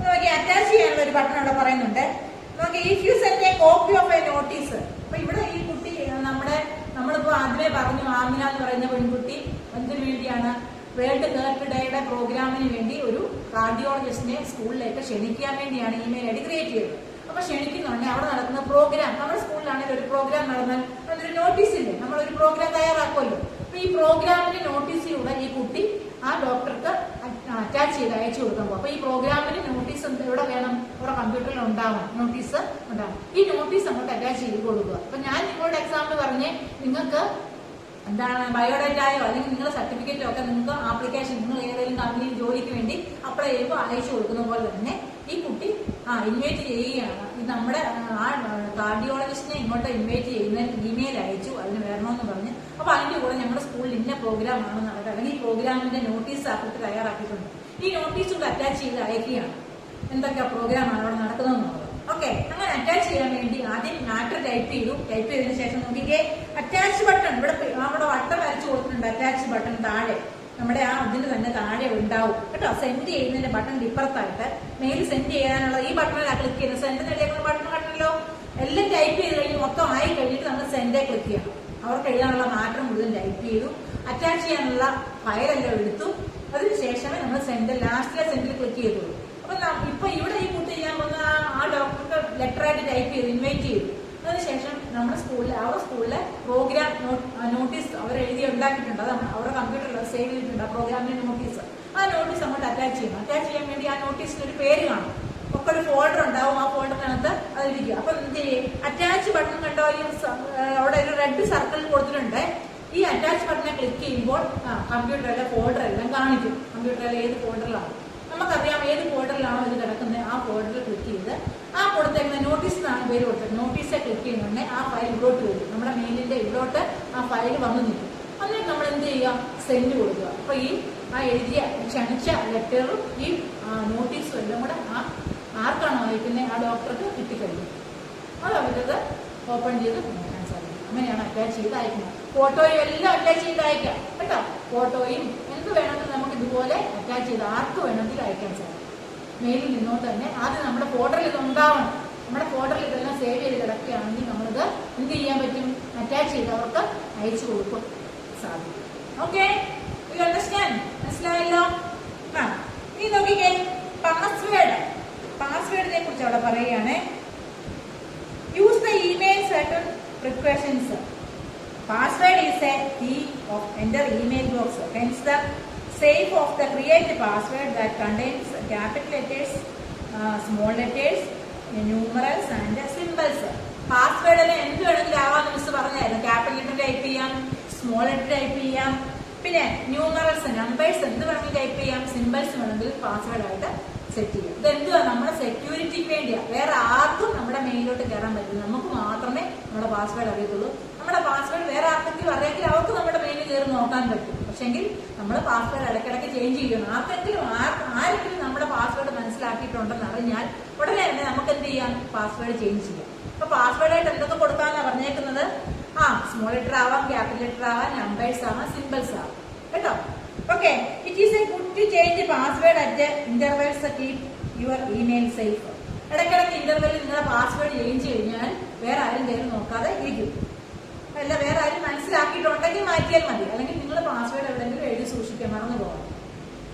നോക്കി, അറ്റാച്ച് ചെയ്യാനുള്ള ഒരു ബട്ടൺ അവിടെ പറയുന്നുണ്ട്. നോക്കി, if you send A copy of A notice. അപ്പൊ ഇവിടെ ഈ കുട്ടി നമ്മളിപ്പോ ആദ്യമേ പറഞ്ഞു, ആമിന എന്ന് പറയുന്ന പെൺകുട്ടി എന്തിനു വേണ്ടിയാണ്, വേൾഡ് ഹേർട്ട് ഡേയുടെ പ്രോഗ്രാമിന് വേണ്ടി ഒരു കാർഡിയോളജിസ്റ്റിനെ സ്കൂളിലേക്ക് ക്ഷണിക്കാൻ വേണ്ടിയാണ് ഇമെയിൽ ID ക്രിയേറ്റ് ചെയ്തത്. അപ്പൊ ക്ഷണിക്കുന്നുണ്ടെങ്കിൽ അവിടെ നടക്കുന്ന പ്രോഗ്രാം, നമ്മുടെ സ്കൂളിലാണെങ്കിൽ ഒരു പ്രോഗ്രാം നടന്നാൽ അതിനൊരു നോട്ടീസ് ഇല്ലേ, നമ്മളൊരു പ്രോഗ്രാം തയ്യാറാക്കുമല്ലോ. അപ്പൊ ഈ പ്രോഗ്രാമിന്റെ നോട്ടീസിലൂടെ ഈ കുട്ടി ആ ഡോക്ടർക്ക് അറ്റാച്ച് ചെയ്ത് അയച്ചു കൊടുക്കാൻ പോകും. അപ്പൊ ഈ പ്രോഗ്രാമിന് നോട്ടീസ് എവിടെ വേണം, ഇവിടെ കമ്പ്യൂട്ടറിൽ ഉണ്ടാവണം, നോട്ടീസ് ഉണ്ടാവും. ഈ നോട്ടീസ് അങ്ങോട്ട് അറ്റാച്ച് ചെയ്ത് കൊടുക്കുക. അപ്പൊ ഞാൻ നിങ്ങളുടെ എക്സാമ്പിൾ പറഞ്ഞ് നിങ്ങൾക്ക് എന്താണ് ബയോഡാറ്റയോ അല്ലെങ്കിൽ നിങ്ങളുടെ സർട്ടിഫിക്കറ്റോ ഒക്കെ നിങ്ങൾക്ക് ആപ്ലിക്കേഷൻ നിങ്ങൾ ഏതെങ്കിലും കമ്പനിയിൽ ജോലിക്ക് വേണ്ടി അപ്ലൈ ചെയ്യുമ്പോൾ അയച്ചു കൊടുക്കുന്ന പോലെ തന്നെ ഈ കുട്ടി ഇൻവൈറ്റ് ചെയ്യുകയാണ്. ഇത് നമ്മുടെ ആ കാർഡിയോളജിസ്റ്റിനെ ഇങ്ങോട്ട് ഇൻവൈറ്റ് ചെയ്യുന്ന ഇമെയിൽ അയച്ചു, അതിന് വരണമെന്ന് പറഞ്ഞ്. അപ്പൊ അതിന്റെ കൂടെ ഞങ്ങളുടെ സ്കൂളിൽ ഇന്ന പ്രോഗ്രാം ആണെന്ന് പറഞ്ഞിട്ട് അല്ലെങ്കിൽ ഈ പ്രോഗ്രാമിന്റെ നോട്ടീസ് ആക്കിയിട്ട് തയ്യാറാക്കിയിട്ടുണ്ട്. ഈ നോട്ടീസ് കൂടെ അറ്റാച്ച് ചെയ്ത് അയക്കുകയാണ്, എന്തൊക്കെ പ്രോഗ്രാമാണ് അവിടെ നടക്കുന്നതെന്നുള്ളത്. ഓക്കെ, അങ്ങനെ അറ്റാച്ച് ചെയ്യാൻ വേണ്ടി ആദ്യം മാറ്റർ ടൈപ്പ് ചെയ്തതിനു ശേഷം നോക്കിക്കേ അറ്റാച്ച് ബട്ടൺ ഇവിടെ വട്ടം വരച്ചു കൊടുത്തിട്ടുണ്ട്. അറ്റാച്ച് ബട്ടൺ താഴെ നമ്മുടെ ആ ഇതിന് തന്നെ താഴെ ഉണ്ടാവും കേട്ടോ. സെൻഡ് ചെയ്യുന്നതിന്റെ ബട്ടൺ ഇപ്പുറത്തായിട്ട് മെയിൽ സെൻഡ് ചെയ്യാനുള്ള ഈ ബട്ടണിലാണ് ക്ലിക്ക് ചെയ്യുന്നത്. സെൻഡ് നേടിയേക്കുന്ന ബട്ടൺ കണ്ടല്ലോ. എല്ലാം ടൈപ്പ് ചെയ്ത് കഴിഞ്ഞ് മൊത്തം ആയി കഴിഞ്ഞിട്ട് നമ്മൾ സെൻഡേ ക്ലിക്ക് ചെയ്യണം. അവർക്ക് എഴുതാനുള്ള മാറ്റർ മുഴുവൻ ടൈപ്പ് ചെയ്തു, അറ്റാച്ച് ചെയ്യാനുള്ള ഫയലെല്ലാം എടുത്തു. അതിനുശേഷമേ നമ്മൾ ലാസ്റ്റിലെ സെൻഡിൽ ക്ലിക്ക് ചെയ്തുള്ളൂ. അപ്പൊ ഇപ്പൊ ഇവിടെ ഈ കുട്ടി ചെയ്യാൻ പോകുന്ന ആ ഡോക്ടർക്ക് ലെറ്ററായിട്ട് ടൈപ്പ് ചെയ്തു, ഇൻവൈറ്റ് ചെയ്തു. അതിനുശേഷം നമ്മുടെ സ്കൂളിലെ പ്രോഗ്രാം നോട്ടീസ് അവർ എഴുതി ഉണ്ടാക്കിയിട്ടുണ്ട്. അത് അവരുടെ കമ്പ്യൂട്ടറിൽ സേവ് ചെയ്തിട്ടുണ്ട് ആ പ്രോഗ്രാമിന്റെ നോട്ടീസ്. ആ നോട്ടീസ് അങ്ങോട്ട് അറ്റാച്ച് ചെയ്യണം. അറ്റാച്ച് ചെയ്യാൻ വേണ്ടി ആ നോട്ടീസിന് ഒരു പേര് കാണും, ഒക്കെ ഒരു ഫോൾഡർ ഉണ്ടാവും. ആ ഫോൾഡറിനകത്ത് അതിരിക്കുക. അപ്പൊ എന്ത് ചെയ്യും, അറ്റാച്ച് ബട്ടൺ കണ്ടോ, അവിടെ ഒരു റെഡ് സർക്കിൾ കൊടുത്തിട്ടുണ്ട്. ഈ അറ്റാച്ച് ബട്ടനെ ക്ലിക്ക് ചെയ്യുമ്പോൾ കമ്പ്യൂട്ടറിലെ ഫോൾഡർ എല്ലാം കാണിക്കും. കമ്പ്യൂട്ടറിലെ ഏത് ഫോൾഡറിലാണ് നമുക്കറിയാം, ഏത് ഫോൾഡറിലാണോ ഇത് കിടക്കുന്നത് ആ ഫോൾഡറിൽ ക്ലിക്ക് ചെയ്ത് ആ കൊടുത്തേക്കുന്ന നോട്ടീസ് എന്നാണ് പേര് കൊടുത്തത്. നോട്ടീസെ ക്ലിക്ക് ചെയ്യുന്നുണ്ടെങ്കിൽ ആ ഫയൽ ഇവിടോട്ട് വരും. നമ്മുടെ മെയിലിന്റെ ഇവിടോട്ട് ആ ഫയൽ വന്നു നിൽക്കും. എന്നിട്ട് നമ്മൾ എന്ത് ചെയ്യുക, സെൻഡ് കൊടുക്കുക. അപ്പൊ ഈ എഴുതിയ ക്ഷണിച്ച ലെറ്ററും ഈ നോട്ടീസും എല്ലാം കൂടെ ആർക്കാണോ അയക്കുന്നത് ആ ഡോക്ടർക്ക് കിട്ടിക്കഴിഞ്ഞു. അത് അവരത് ഓപ്പൺ ചെയ്ത് നോക്കാൻ സാധിക്കും. അങ്ങനെയാണ് അറ്റാച്ച് ചെയ്ത് അയക്കുന്നത്. ഫോട്ടോയും എല്ലാം അറ്റാച്ച് ചെയ്ത് അയക്കാം കേട്ടോ. ഫോട്ടോയും എന്ത് വേണമെങ്കിലും നമുക്ക് ഇതുപോലെ അറ്റാച്ച് ചെയ്ത് ആർക്ക് വേണമെങ്കിലും അയക്കാൻ സാധിക്കും. മെയിലിൽ നിന്നോട്ട് തന്നെ ആദ്യം നമ്മുടെ ഫോൾഡറിൽ ഇത് ഉണ്ടാവണം. നമ്മുടെ ഫോൾഡറിൽ ഇതെല്ലാം സേവ് ചെയ്ത് കിടക്കുകയാണെങ്കിൽ നമ്മളിത് എന്ത് ചെയ്യാൻ പറ്റും, അറ്റാച്ച് ചെയ്ത് അവർക്ക് അയച്ചു കൊടുക്കും സാധിക്കും. Okay, you understand? മനസ്സിലായല്ലോ. ഇനി നോക്കിക്കേ, പാസ്വേഡിനെ കുറിച്ച് അവിടെ പറയുകയാണ്. Use the email certain precautions. Password is a key of enter email box. Hence the safe of the create password that contains capital letters, small letters, numerals and symbols. പാസ്വേഡിന് എന്ത് വേണമെങ്കിലും ആവാന്ന് miss പറഞ്ഞായിരുന്നു. Capital letter type ചെയ്യാം, small letter type ചെയ്യാം, പിന്നെ numerals numbers എന്ത് വേണമെങ്കിൽ type ചെയ്യാം, symbols വേണമെങ്കിൽ പാസ്വേഡ് ആയിട്ട് സെറ്റ് ചെയ്യാം. ഇത് എന്തുവാ നമ്മുടെ സെക്യൂരിറ്റിക്ക് വേണ്ടിയാ, വേറെ ആർക്കും നമ്മുടെ മെയിലോട്ട് കയറാൻ പറ്റില്ല. നമുക്ക് മാത്രമേ നമ്മുടെ പാസ്വേഡ് അറിയത്തുള്ളൂ. നമ്മുടെ പാസ്വേഡ് വേറെ ആർക്കെങ്കിലും അറിയാമെങ്കിൽ അവർക്ക് നമ്മുടെ മെയിലിൽ കയറി നോക്കാൻ പറ്റും. പക്ഷെങ്കിൽ നമ്മൾ പാസ്വേഡ് ഇടയ്ക്കിടയ്ക്ക് ചേഞ്ച് ചെയ്യണം. ആരെങ്കിലും നമ്മുടെ പാസ്വേഡ് മനസ്സിലാക്കിയിട്ടുണ്ടെന്ന് അറിഞ്ഞാൽ ഉടനെ തന്നെ നമുക്ക് എന്ത് ചെയ്യാം, പാസ്വേഡ് ചേഞ്ച് ചെയ്യാം. അപ്പൊ പാസ്വേഡ് ആയിട്ട് എന്തൊക്കെ കൊടുക്കാന്നാ പറഞ്ഞേക്കുന്നത്? സ്മോൾ ലെറ്റർ ആവാം, ക്യാപിറ്റൽ ലെറ്റർ ആവാം, നമ്പേഴ്സ് ആവാം, സിമ്പിൾസ് ആവാം കേട്ടോ. Okay, it is a good to change password at intervals, keep your email safe. ഇടയ്ക്കിടയ്ക്ക് ഇന്റർവെല്ലിൽ നിങ്ങളുടെ പാസ്വേഡ് ചേഞ്ച് കഴിഞ്ഞാൽ വേറെ ആരും കയറി നോക്കാതെ ഇരിക്കും. അല്ല, വേറെ ആരും മനസ്സിലാക്കിയിട്ടുണ്ടെങ്കിൽ മാറ്റിയാൽ മതി. അല്ലെങ്കിൽ നിങ്ങൾ പാസ്വേഡ് എവിടെയെങ്കിലും എഴുതി സൂക്ഷിക്കാൻ മറന്നു പോകാം.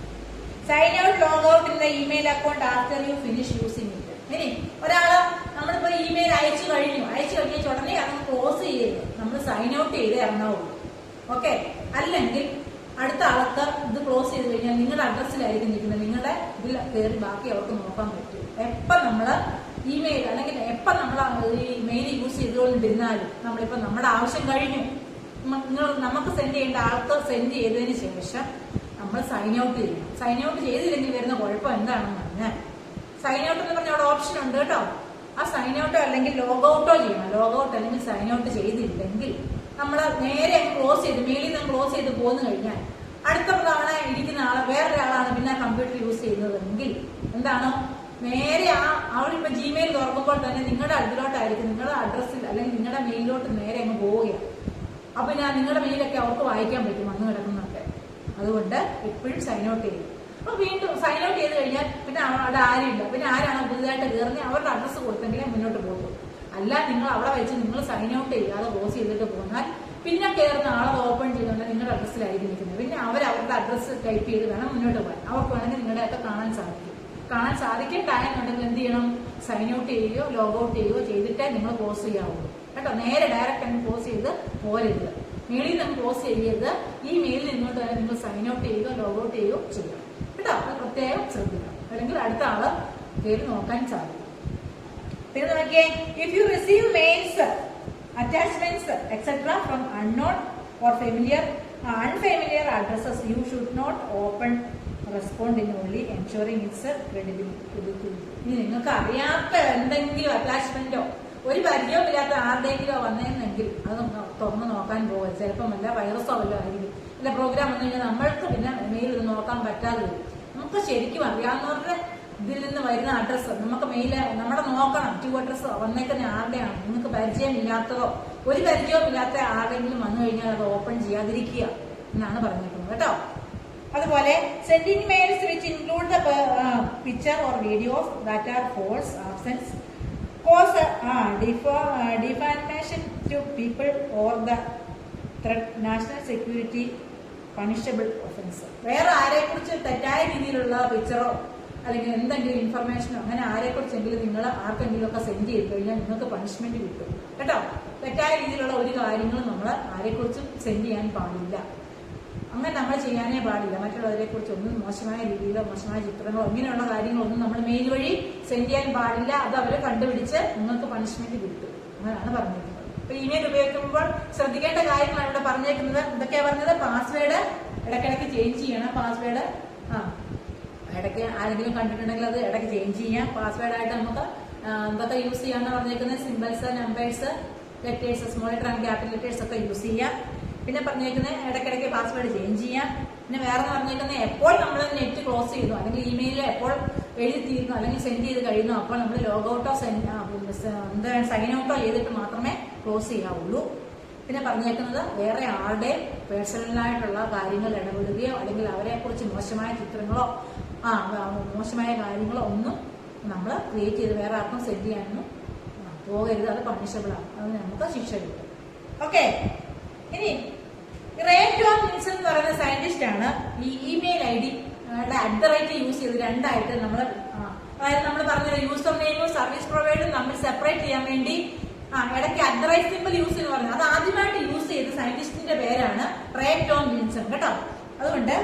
Sign out, log out in the email account after you finish using it. ഇനി ഒരാള് നമ്മളിപ്പോ ഇമെയിൽ അയച്ചു കഴിഞ്ഞ ഉടനെ അത് ക്ലോസ് ചെയ്യരുത്. നമ്മൾ സൈൻ ഔട്ട് ചെയ്ത് ഇറങ്ങാവുള്ളൂ. ഓക്കെ, അല്ലെങ്കിൽ അടുത്ത ആൾക്ക് ഇത് ക്ലോസ് ചെയ്ത് കഴിഞ്ഞാൽ നിങ്ങളുടെ അഡ്രസ്സിലായിരിക്കും നിൽക്കുന്നത്. നിങ്ങളുടെ ഇതിൽ കയറി ബാക്കി അവർക്ക് നോക്കാൻ പറ്റും. എപ്പം നമ്മൾ ഇമെയിൽ അല്ലെങ്കിൽ എപ്പം നമ്മൾ ഈ മെയിൽ യൂസ് ചെയ്തുകൊണ്ടിരുന്നാലും നമ്മളിപ്പോൾ നമ്മുടെ ആവശ്യം കഴിഞ്ഞു, നമുക്ക് സെൻഡ് ചെയ്യേണ്ട ആൾക്ക് സെൻഡ് ചെയ്തതിന് ശേഷം നമ്മൾ സൈൻ ഔട്ട് ചെയ്യണം. സൈൻ ഔട്ട് ചെയ്തില്ലെങ്കിൽ വരുന്ന കുഴപ്പം എന്താണെന്ന് പറഞ്ഞാൽ, സൈൻ ഔട്ട് എന്ന് പറഞ്ഞ അവിടെ ഓപ്ഷൻ ഉണ്ട് കേട്ടോ. ആ സൈൻ ഔട്ടോ അല്ലെങ്കിൽ ലോഗ് ഔട്ടോ ചെയ്യണം. ലോഗ് ഔട്ട് അല്ലെങ്കിൽ സൈൻ ഔട്ട് ചെയ്തില്ലെങ്കിൽ നമ്മൾ നേരെ ക്ലോസ് ചെയ്ത് മെയിലിൽ നിന്ന് ക്ലോസ് ചെയ്ത് പോന്നു കഴിഞ്ഞാൽ അടുത്ത തവണ ഇരിക്കുന്ന വേറൊരാളാണ് പിന്നെ കമ്പ്യൂട്ടർ യൂസ് ചെയ്യുന്നതെങ്കിൽ എന്താണോ, നേരെ അവളിപ്പോ ജിമെയിൽ തുറക്കുമ്പോൾ തന്നെ നിങ്ങളുടെ അതിലോട്ടായിരിക്കും, നിങ്ങളുടെ അഡ്രസ്സിൽ അല്ലെങ്കിൽ നിങ്ങളുടെ മെയിലിലോട്ട് നേരെ അങ്ങ് പോവുകയാണ്. അപ്പൊ നിങ്ങളുടെ മെയിലൊക്കെ അവർക്ക് വായിക്കാൻ പറ്റും വന്നു കിടക്കുന്നതൊക്കെ. അതുകൊണ്ട് എപ്പോഴും സൈൻ ഔട്ട് ചെയ്യും. അപ്പൊ വീണ്ടും സൈൻ ഔട്ട് ചെയ്ത് കഴിഞ്ഞാൽ പിന്നെ അവിടെ ആരുമില്ല. പിന്നെ ആരാണോ പുതുതായിട്ട് കയറുന്നത് അവരുടെ അഡ്രസ്സ് കൊടുത്തെങ്കിലേ മുന്നോട്ട് പോകും. അല്ല, നിങ്ങൾ അവിടെ വെച്ച് നിങ്ങൾ സൈൻ ഔട്ട് ചെയ്യാതെ ക്ലോസ് ചെയ്തിട്ട് പോന്നാൽ പിന്നെ കയറുന്ന ആളത് ഓപ്പൺ ചെയ്തുകൊണ്ട് നിങ്ങളുടെ അഡ്രസ്സിലായിരിക്കും നിൽക്കുന്നത്. പിന്നെ അവരുടെ അഡ്രസ്സ് ടൈപ്പ് ചെയ്ത് വേണം മുന്നോട്ട് പോകാൻ. അവർക്ക് വേണമെങ്കിൽ നിങ്ങളുടെയൊക്കെ കാണാൻ സാധിക്കേണ്ടായെന്നുണ്ടെങ്കിൽ എന്ത് ചെയ്യണം, സൈൻ ഔട്ട് ചെയ്യുകയോ ലോഗ് ഔട്ട് ചെയ്യുകയോ ചെയ്തിട്ടേ നിങ്ങൾ ക്ലോസ് ചെയ്യാവുള്ളൂ കേട്ടോ. നേരെ ഡയറക്റ്റ് അങ്ങ് ക്ലോസ് ചെയ്ത് പോരരുത്. മെയിലിൽ നിന്ന് ക്ലോസ് ചെയ്യരുത്. ഈ മെയിലിൽ നിന്നോട്ട് തന്നെ നിങ്ങൾ സൈൻ ഔട്ട് ചെയ്യുകയോ ലോഗ് ഔട്ട് ചെയ്യുകയോ ചെയ്യണം കേട്ടോ. അത് പ്രത്യേകം ശ്രദ്ധിക്കണം, അല്ലെങ്കിൽ അടുത്ത ആള് കയറി നോക്കാൻ സാധിക്കും. പിന്നെ നോക്കിയേ, if you receive mails, attachments etc. from unknown or unfamiliar addresses, you should not open respond in only ensuring its credibility. ഇനി നിങ്ങൾക്ക് അറിയാത്ത എന്തെങ്കിലും അറ്റാച്ച്മെന്റോ ഒരു പരിചയമില്ലാത്ത ആരുടെയെങ്കിലോ വന്നതെന്നെങ്കിൽ അത് തുറന്ന് നോക്കാൻ പോകരുത്. ചിലപ്പം വല്ല വൈറസോ വല്ലോ ആയിരിക്കും. അല്ല പ്രോഗ്രാം വന്നു കഴിഞ്ഞാൽ നമ്മൾക്ക് പിന്നെ മെയിൽ നോക്കാൻ പറ്റാതെ വരും. നമുക്ക് ശരിക്കും അറിയാവുന്നവരുടെ ഇതിൽ നിന്ന് വരുന്ന അഡ്രസ്സ് നമുക്ക് മെയില് നമ്മുടെ നോക്കണം. ടു അഡ്രസ്സ് വന്നേക്കുന്ന ആരുടെയാണ്. നിങ്ങൾക്ക് പരിചയമില്ലാത്തതോ ഒരു പരിചയവും ഇല്ലാത്ത ആരുടെങ്കിലും വന്നു കഴിഞ്ഞാൽ അത് ഓപ്പൺ ചെയ്യാതിരിക്കുക എന്നാണ് പറഞ്ഞിരിക്കുന്നത് കേട്ടോ. അതുപോലെ sending mails which include the picture or videos that are false, obscene, cause defamation to people or the threat national security punishable offence. വേറെ ആരെക്കുറിച്ച് തെറ്റായ രീതിയിലുള്ള പിക്ചറോ അല്ലെങ്കിൽ എന്തെങ്കിലും ഇൻഫർമേഷനോ അങ്ങനെ ആരെക്കുറിച്ചെങ്കിലും നിങ്ങൾ ആർക്കെങ്കിലും ഒക്കെ സെൻഡ് ചെയ്ത് കഴിഞ്ഞാൽ നിങ്ങൾക്ക് പണിഷ്മെന്റ് കിട്ടും കേട്ടോ. തെറ്റായ രീതിയിലുള്ള ഒരു കാര്യങ്ങളും നമ്മൾ ആരെക്കുറിച്ചും സെൻഡ് ചെയ്യാൻ പാടില്ല. അങ്ങനെ നമ്മൾ ചെയ്യാനേ പാടില്ല. മറ്റുള്ളവരെ കുറിച്ചൊന്നും മോശമായ രീതിയിലോ മോശമായ ചിത്രങ്ങളോ ഇങ്ങനെയുള്ള കാര്യങ്ങളൊന്നും നമ്മൾ മെയിൽ വഴി സെൻഡ് ചെയ്യാൻ പാടില്ല. അത് അവർ കണ്ടുപിടിച്ച് നിങ്ങൾക്ക് പണിഷ്മെന്റ് കിട്ടും. അങ്ങനെയാണ് പറഞ്ഞിരിക്കുന്നത്. അപ്പൊ ഇമെയിൽ ഉപയോഗിക്കുമ്പോൾ ശ്രദ്ധിക്കേണ്ട കാര്യങ്ങളാണ് ഇവിടെ പറഞ്ഞേക്കുന്നത്. എന്തൊക്കെയാ പറഞ്ഞത്? പാസ്വേഡ് ഇടയ്ക്കിടയ്ക്ക് ചേഞ്ച് ചെയ്യണം. പാസ്വേഡ് ഇടയ്ക്ക് ആരെങ്കിലും കണ്ടിട്ടുണ്ടെങ്കിൽ അത് ഇടയ്ക്ക് ചേഞ്ച് ചെയ്യാം. പാസ്വേഡായിട്ട് നമുക്ക് എന്തൊക്കെ യൂസ് ചെയ്യാന്ന് പറഞ്ഞേക്കുന്നത്? Symbols, numbers, letters, small letter and capital letters ഒക്കെ യൂസ് ചെയ്യാം. പിന്നെ പറഞ്ഞേക്കുന്നത് ഇടയ്ക്കിടയ്ക്ക് പാസ്വേഡ് ചേഞ്ച് ചെയ്യാം. പിന്നെ വേറെ പറഞ്ഞേക്കുന്നത് എപ്പോൾ നമ്മൾ നെറ്റ് ക്ലോസ് ചെയ്തു അല്ലെങ്കിൽ ഇമെയിൽ എപ്പോൾ എഴുതി തീരുന്നു അല്ലെങ്കിൽ സെൻഡ് ചെയ്ത് കഴിയുന്നു അപ്പോൾ നമ്മൾ ലോഗ് ഔട്ടോ സൈൻ ഔട്ടോ ചെയ്തിട്ട് മാത്രമേ ക്ലോസ് ചെയ്യാവുള്ളൂ. പിന്നെ പറഞ്ഞേക്കുന്നത് വേറെ ആരുടെ പേഴ്സണലായിട്ടുള്ള കാര്യങ്ങൾ ഇടപെടുകയോ അല്ലെങ്കിൽ അവരെ കുറിച്ച് മോശമായ ചിത്രങ്ങളോ മോശമായ കാര്യങ്ങളോ ഒന്നും നമ്മൾ ക്രിയേറ്റ് ചെയ്ത് വേറെ ആർക്കും സെൻഡ് ചെയ്യാനൊന്നും പോകരുത്. അത് പണിഷബിൾ ആണ്. അതിന് നമുക്ക് ശിക്ഷ കിട്ടും. ഓക്കെ, ഇനി റേ ടോം വിൻസൺ എന്ന് പറയുന്ന സയന്റിസ്റ്റ് ആണ് ഈ ഇമെയിൽ ID യൂസ് ചെയ്ത് രണ്ടായിട്ട് നമ്മൾ അതായത് നമ്മൾ പറഞ്ഞ യൂസർ നെയിമും സർവീസ് പ്രൊവൈഡറും നമ്മൾ സെപ്പറേറ്റ് ചെയ്യാൻ വേണ്ടി ഇടയ്ക്ക് അഡ്റൈസ് സിമ്പിൾ യൂസ് എന്ന് പറഞ്ഞത് അത് ആദ്യമായിട്ട് യൂസ് ചെയ്ത സയന്റിസ്റ്റിന്റെ പേരാണ് റേ ടോം വിൻസൺ കേട്ടോ. അതുകൊണ്ട്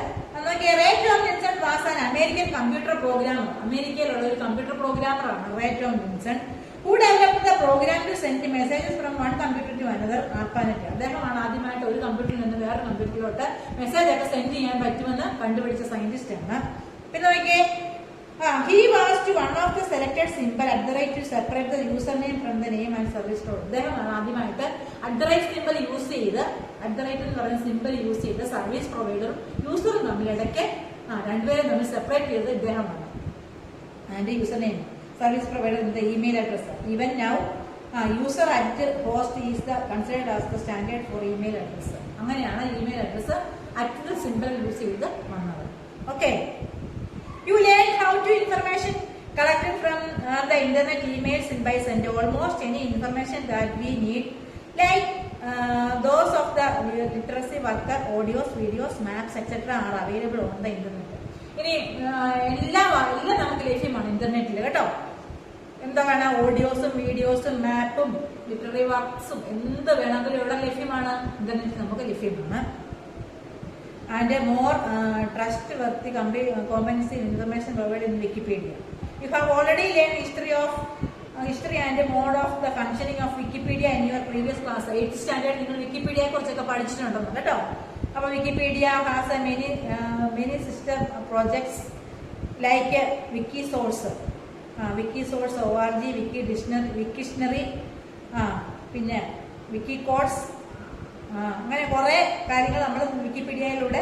Ray Tomlinson was an American computer programmer. അമേരിക്കയിലുള്ള ഒരു കമ്പ്യൂട്ടർ പ്രോഗ്രാമറാണ് Ray Tomlinson. Who developed the program to send messages from one computer to another? ARPANET. അദ്ദേഹമാണ് ആദ്യമായിട്ട് ഒരു കമ്പ്യൂട്ടറിൽ നിന്ന് വേറെ കമ്പ്യൂട്ടറിലോട്ട് മെസ്സേജ് ഒക്കെ സെൻഡ് ചെയ്യാൻ പറ്റുമെന്ന് കണ്ടുപിടിച്ച സയന്റിസ്റ്റ് ആണ്. പിന്നെ നോക്കിയേ, he was to one of the selected symbol @ to separate the username from the name and service code. അദ്ദേഹമാണ് ആദ്യമായിട്ട് @ സിമ്പൽ യൂസ് ചെയ്ത് എന്ന് പറയുന്ന സിമ്പൽ യൂസ് ചെയ്ത് സർവീസ് പ്രൊവൈഡറും യൂസറും തമ്മിൽ ഇടയ്ക്ക് രണ്ടുപേരും തമ്മിൽ സെപ്പറേറ്റ് ചെയ്തത് ഇദ്ദേഹമാണ്. And user name service provider in the email address. Even now, user @ host is considered as the standard for email address. അങ്ങനെയാണ് ഇമെയിൽ അഡ്രസ് @ സിമ്പിൾ യൂസ് ചെയ്ത് വന്നത്. Okay, you learn how to information collected from the internet, emails, by send almost any information that we need, like those of the literacy worker, audios, videos, maps, etc. are available on the internet. ഇനി എല്ലാം നമുക്ക് ലഭ്യമാണ് ഇന്റർനെറ്റിൽ കേട്ടോ. എന്താ വേണം, ഓഡിയോസും വീഡിയോസും മാപ്പും literary വർക്ക്സും എന്ത് വേണമെങ്കിലും ഇവിടെ ലഭ്യമാണ്, ഇന്റർനെറ്റിൽ നമുക്ക് ലഭ്യമാണ്. And more trustworthy comprehensive information provide in Wikipedia. You have already learn history and mode of the functioning of Wikipedia in your previous class. 8th standard നിങ്ങൾ വിക്കിപീഡിയയെ കുറിച്ചൊക്കെ പഠിച്ചിട്ടുണ്ടെന്ന് കേട്ടോ. അപ്പൊ Wikipedia has many sister projects like Wikisource, Wikisource, ORG, Wiktionary, പിന്നെ വിക്കികോഡ്സ്, അങ്ങനെ കുറെ കാര്യങ്ങൾ നമ്മൾ വിക്കിപീഡിയയിലൂടെ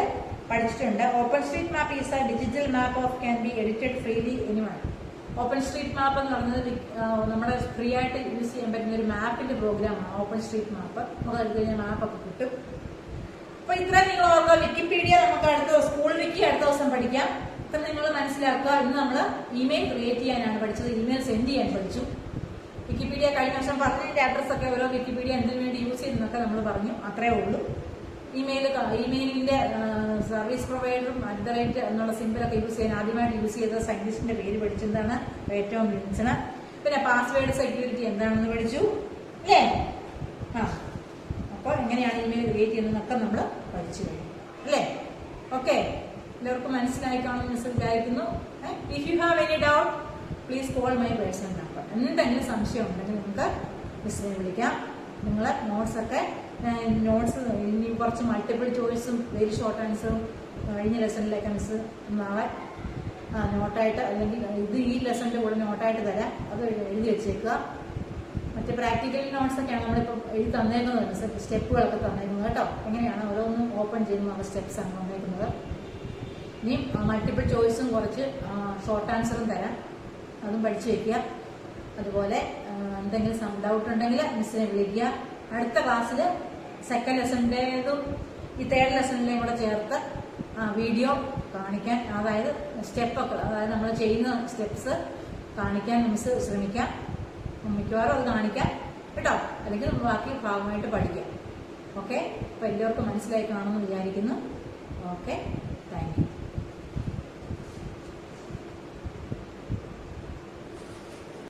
പഠിച്ചിട്ടുണ്ട്. OpenStreetMap is a digital map of can be edited freely anyone. Open street മാപ്പ് എന്ന് പറയുന്നത് നമ്മുടെ ഫ്രീ ആയിട്ട് യൂസ് ചെയ്യാൻ പറ്റുന്ന ഒരു മാപ്പിന്റെ പ്രോഗ്രാമാണ് ഓപ്പൺ സ്ട്രീറ്റ് മാപ്പ്. നമുക്ക് എടുത്തു കഴിഞ്ഞാൽ മാപ്പൊക്കെ കിട്ടും. അപ്പൊ ഇത്രയും നിങ്ങൾ ഓർക്കുക. വിക്കിപീഡിയ നമുക്ക് സ്കൂൾ വിക്കി അടുത്ത ദിവസം പഠിക്കാം. ഇത്ര നിങ്ങൾ മനസ്സിലാക്കുക. ഇന്ന് നമ്മൾ ഇമെയിൽ ക്രിയേറ്റ് ചെയ്യാനാണ് പഠിച്ചത്, ഇമെയിൽ സെൻഡ് ചെയ്യാൻ പഠിച്ചു. വിക്കിപീഡിയ കഴിഞ്ഞ വർഷം പറഞ്ഞതിന്റെ അഡ്രസ് ഒക്കെ ഓരോ വിക്കിപീഡിയ എന്തിനു വേണ്ടി യൂസ് ചെയ്യുന്നതൊക്കെ നമ്മൾ പറഞ്ഞു. അത്രേ ഉള്ളൂ. ഇമെയിലിന്റെ സർവീസ് പ്രൊവൈഡറും @ എന്നുള്ള സിമ്പിളൊക്കെ യൂസ് ചെയ്യാൻ ആദ്യമായിട്ട് യൂസ് ചെയ്ത സയന്റിസ്റ്റിന്റെ പേര് പഠിച്ചെന്താണ്, ഏറ്റവും വിൻസൺ. പിന്നെ പാസ്വേഡ് സെക്യൂരിറ്റി എന്താണെന്ന് പഠിച്ചു അല്ലേ? അപ്പോൾ എങ്ങനെയാണ് ഇമെയിൽ ക്രിയേറ്റ് ചെയ്യുന്നതൊക്കെ നമ്മൾ പഠിച്ചു കഴിഞ്ഞു അല്ലേ? ഓക്കെ, എല്ലാവർക്കും മനസ്സിലായി കാണുമെന്ന് വിചാരിക്കുന്നു. If you have any doubt please call my personal number. എന്തെങ്കിലും സംശയം ഉണ്ടെങ്കിൽ നിങ്ങൾക്ക് മിസ്സിനെ വിളിക്കാം. നിങ്ങൾ നോട്ട്സ് ഇനി കുറച്ച് മൾട്ടിപ്പിൾ ചോയ്സും വെരി ഷോർട്ട് ആൻസറും കഴിഞ്ഞ ലെസണിലേക്ക് മിസ് നാളെ നോട്ടായിട്ട്, അല്ലെങ്കിൽ ഈ ലെസണിന്റെ കൂടെ നോട്ടായിട്ട് തരാം. അത് എഴുതി വെച്ചേക്കുക. മറ്റേ പ്രാക്ടിക്കൽ നോട്ട്സ് ഒക്കെയാണ് നമ്മളിപ്പോൾ എഴുതി തന്നേക്കുന്നത്, സ്റ്റെപ്പുകളൊക്കെ തന്നേക്കുന്നത് കേട്ടോ. എങ്ങനെയാണ് ഓരോന്നും ഓപ്പൺ ചെയ്യുന്ന സ്റ്റെപ്സ് ആണ് തന്നേക്കുന്നത്. ഇനി മൾട്ടിപ്പിൾ ചോയ്സും കുറച്ച് ഷോർട്ട് ആൻസറും തരാം, അതും പഠിച്ചു വയ്ക്കുക. അതുപോലെ എന്തെങ്കിലും ഡൗട്ട് ഉണ്ടെങ്കിൽ മിസ്സിനെ വിളിക്കുക. അടുത്ത ക്ലാസ്സിൽ സെക്കൻഡ് ലെസണിൻ്റെതും ഈ തേർഡ് ലെസണിൻ്റെയും കൂടെ ചേർത്ത് വീഡിയോ കാണിക്കാൻ, അതായത് സ്റ്റെപ്പൊക്കെ, അതായത് നമ്മൾ ചെയ്യുന്ന സ്റ്റെപ്സ് കാണിക്കാൻ മിസ് ശ്രമിക്കാം. മിക്കവാറും അത് കാണിക്കാം കേട്ടോ, അല്ലെങ്കിൽ ബാക്കി ഭാഗമായിട്ട് പഠിക്കാം. ഓക്കെ, അപ്പോൾ എല്ലാവർക്കും മനസ്സിലായി കാണുമെന്ന് വിചാരിക്കുന്നു. Okay, thank you.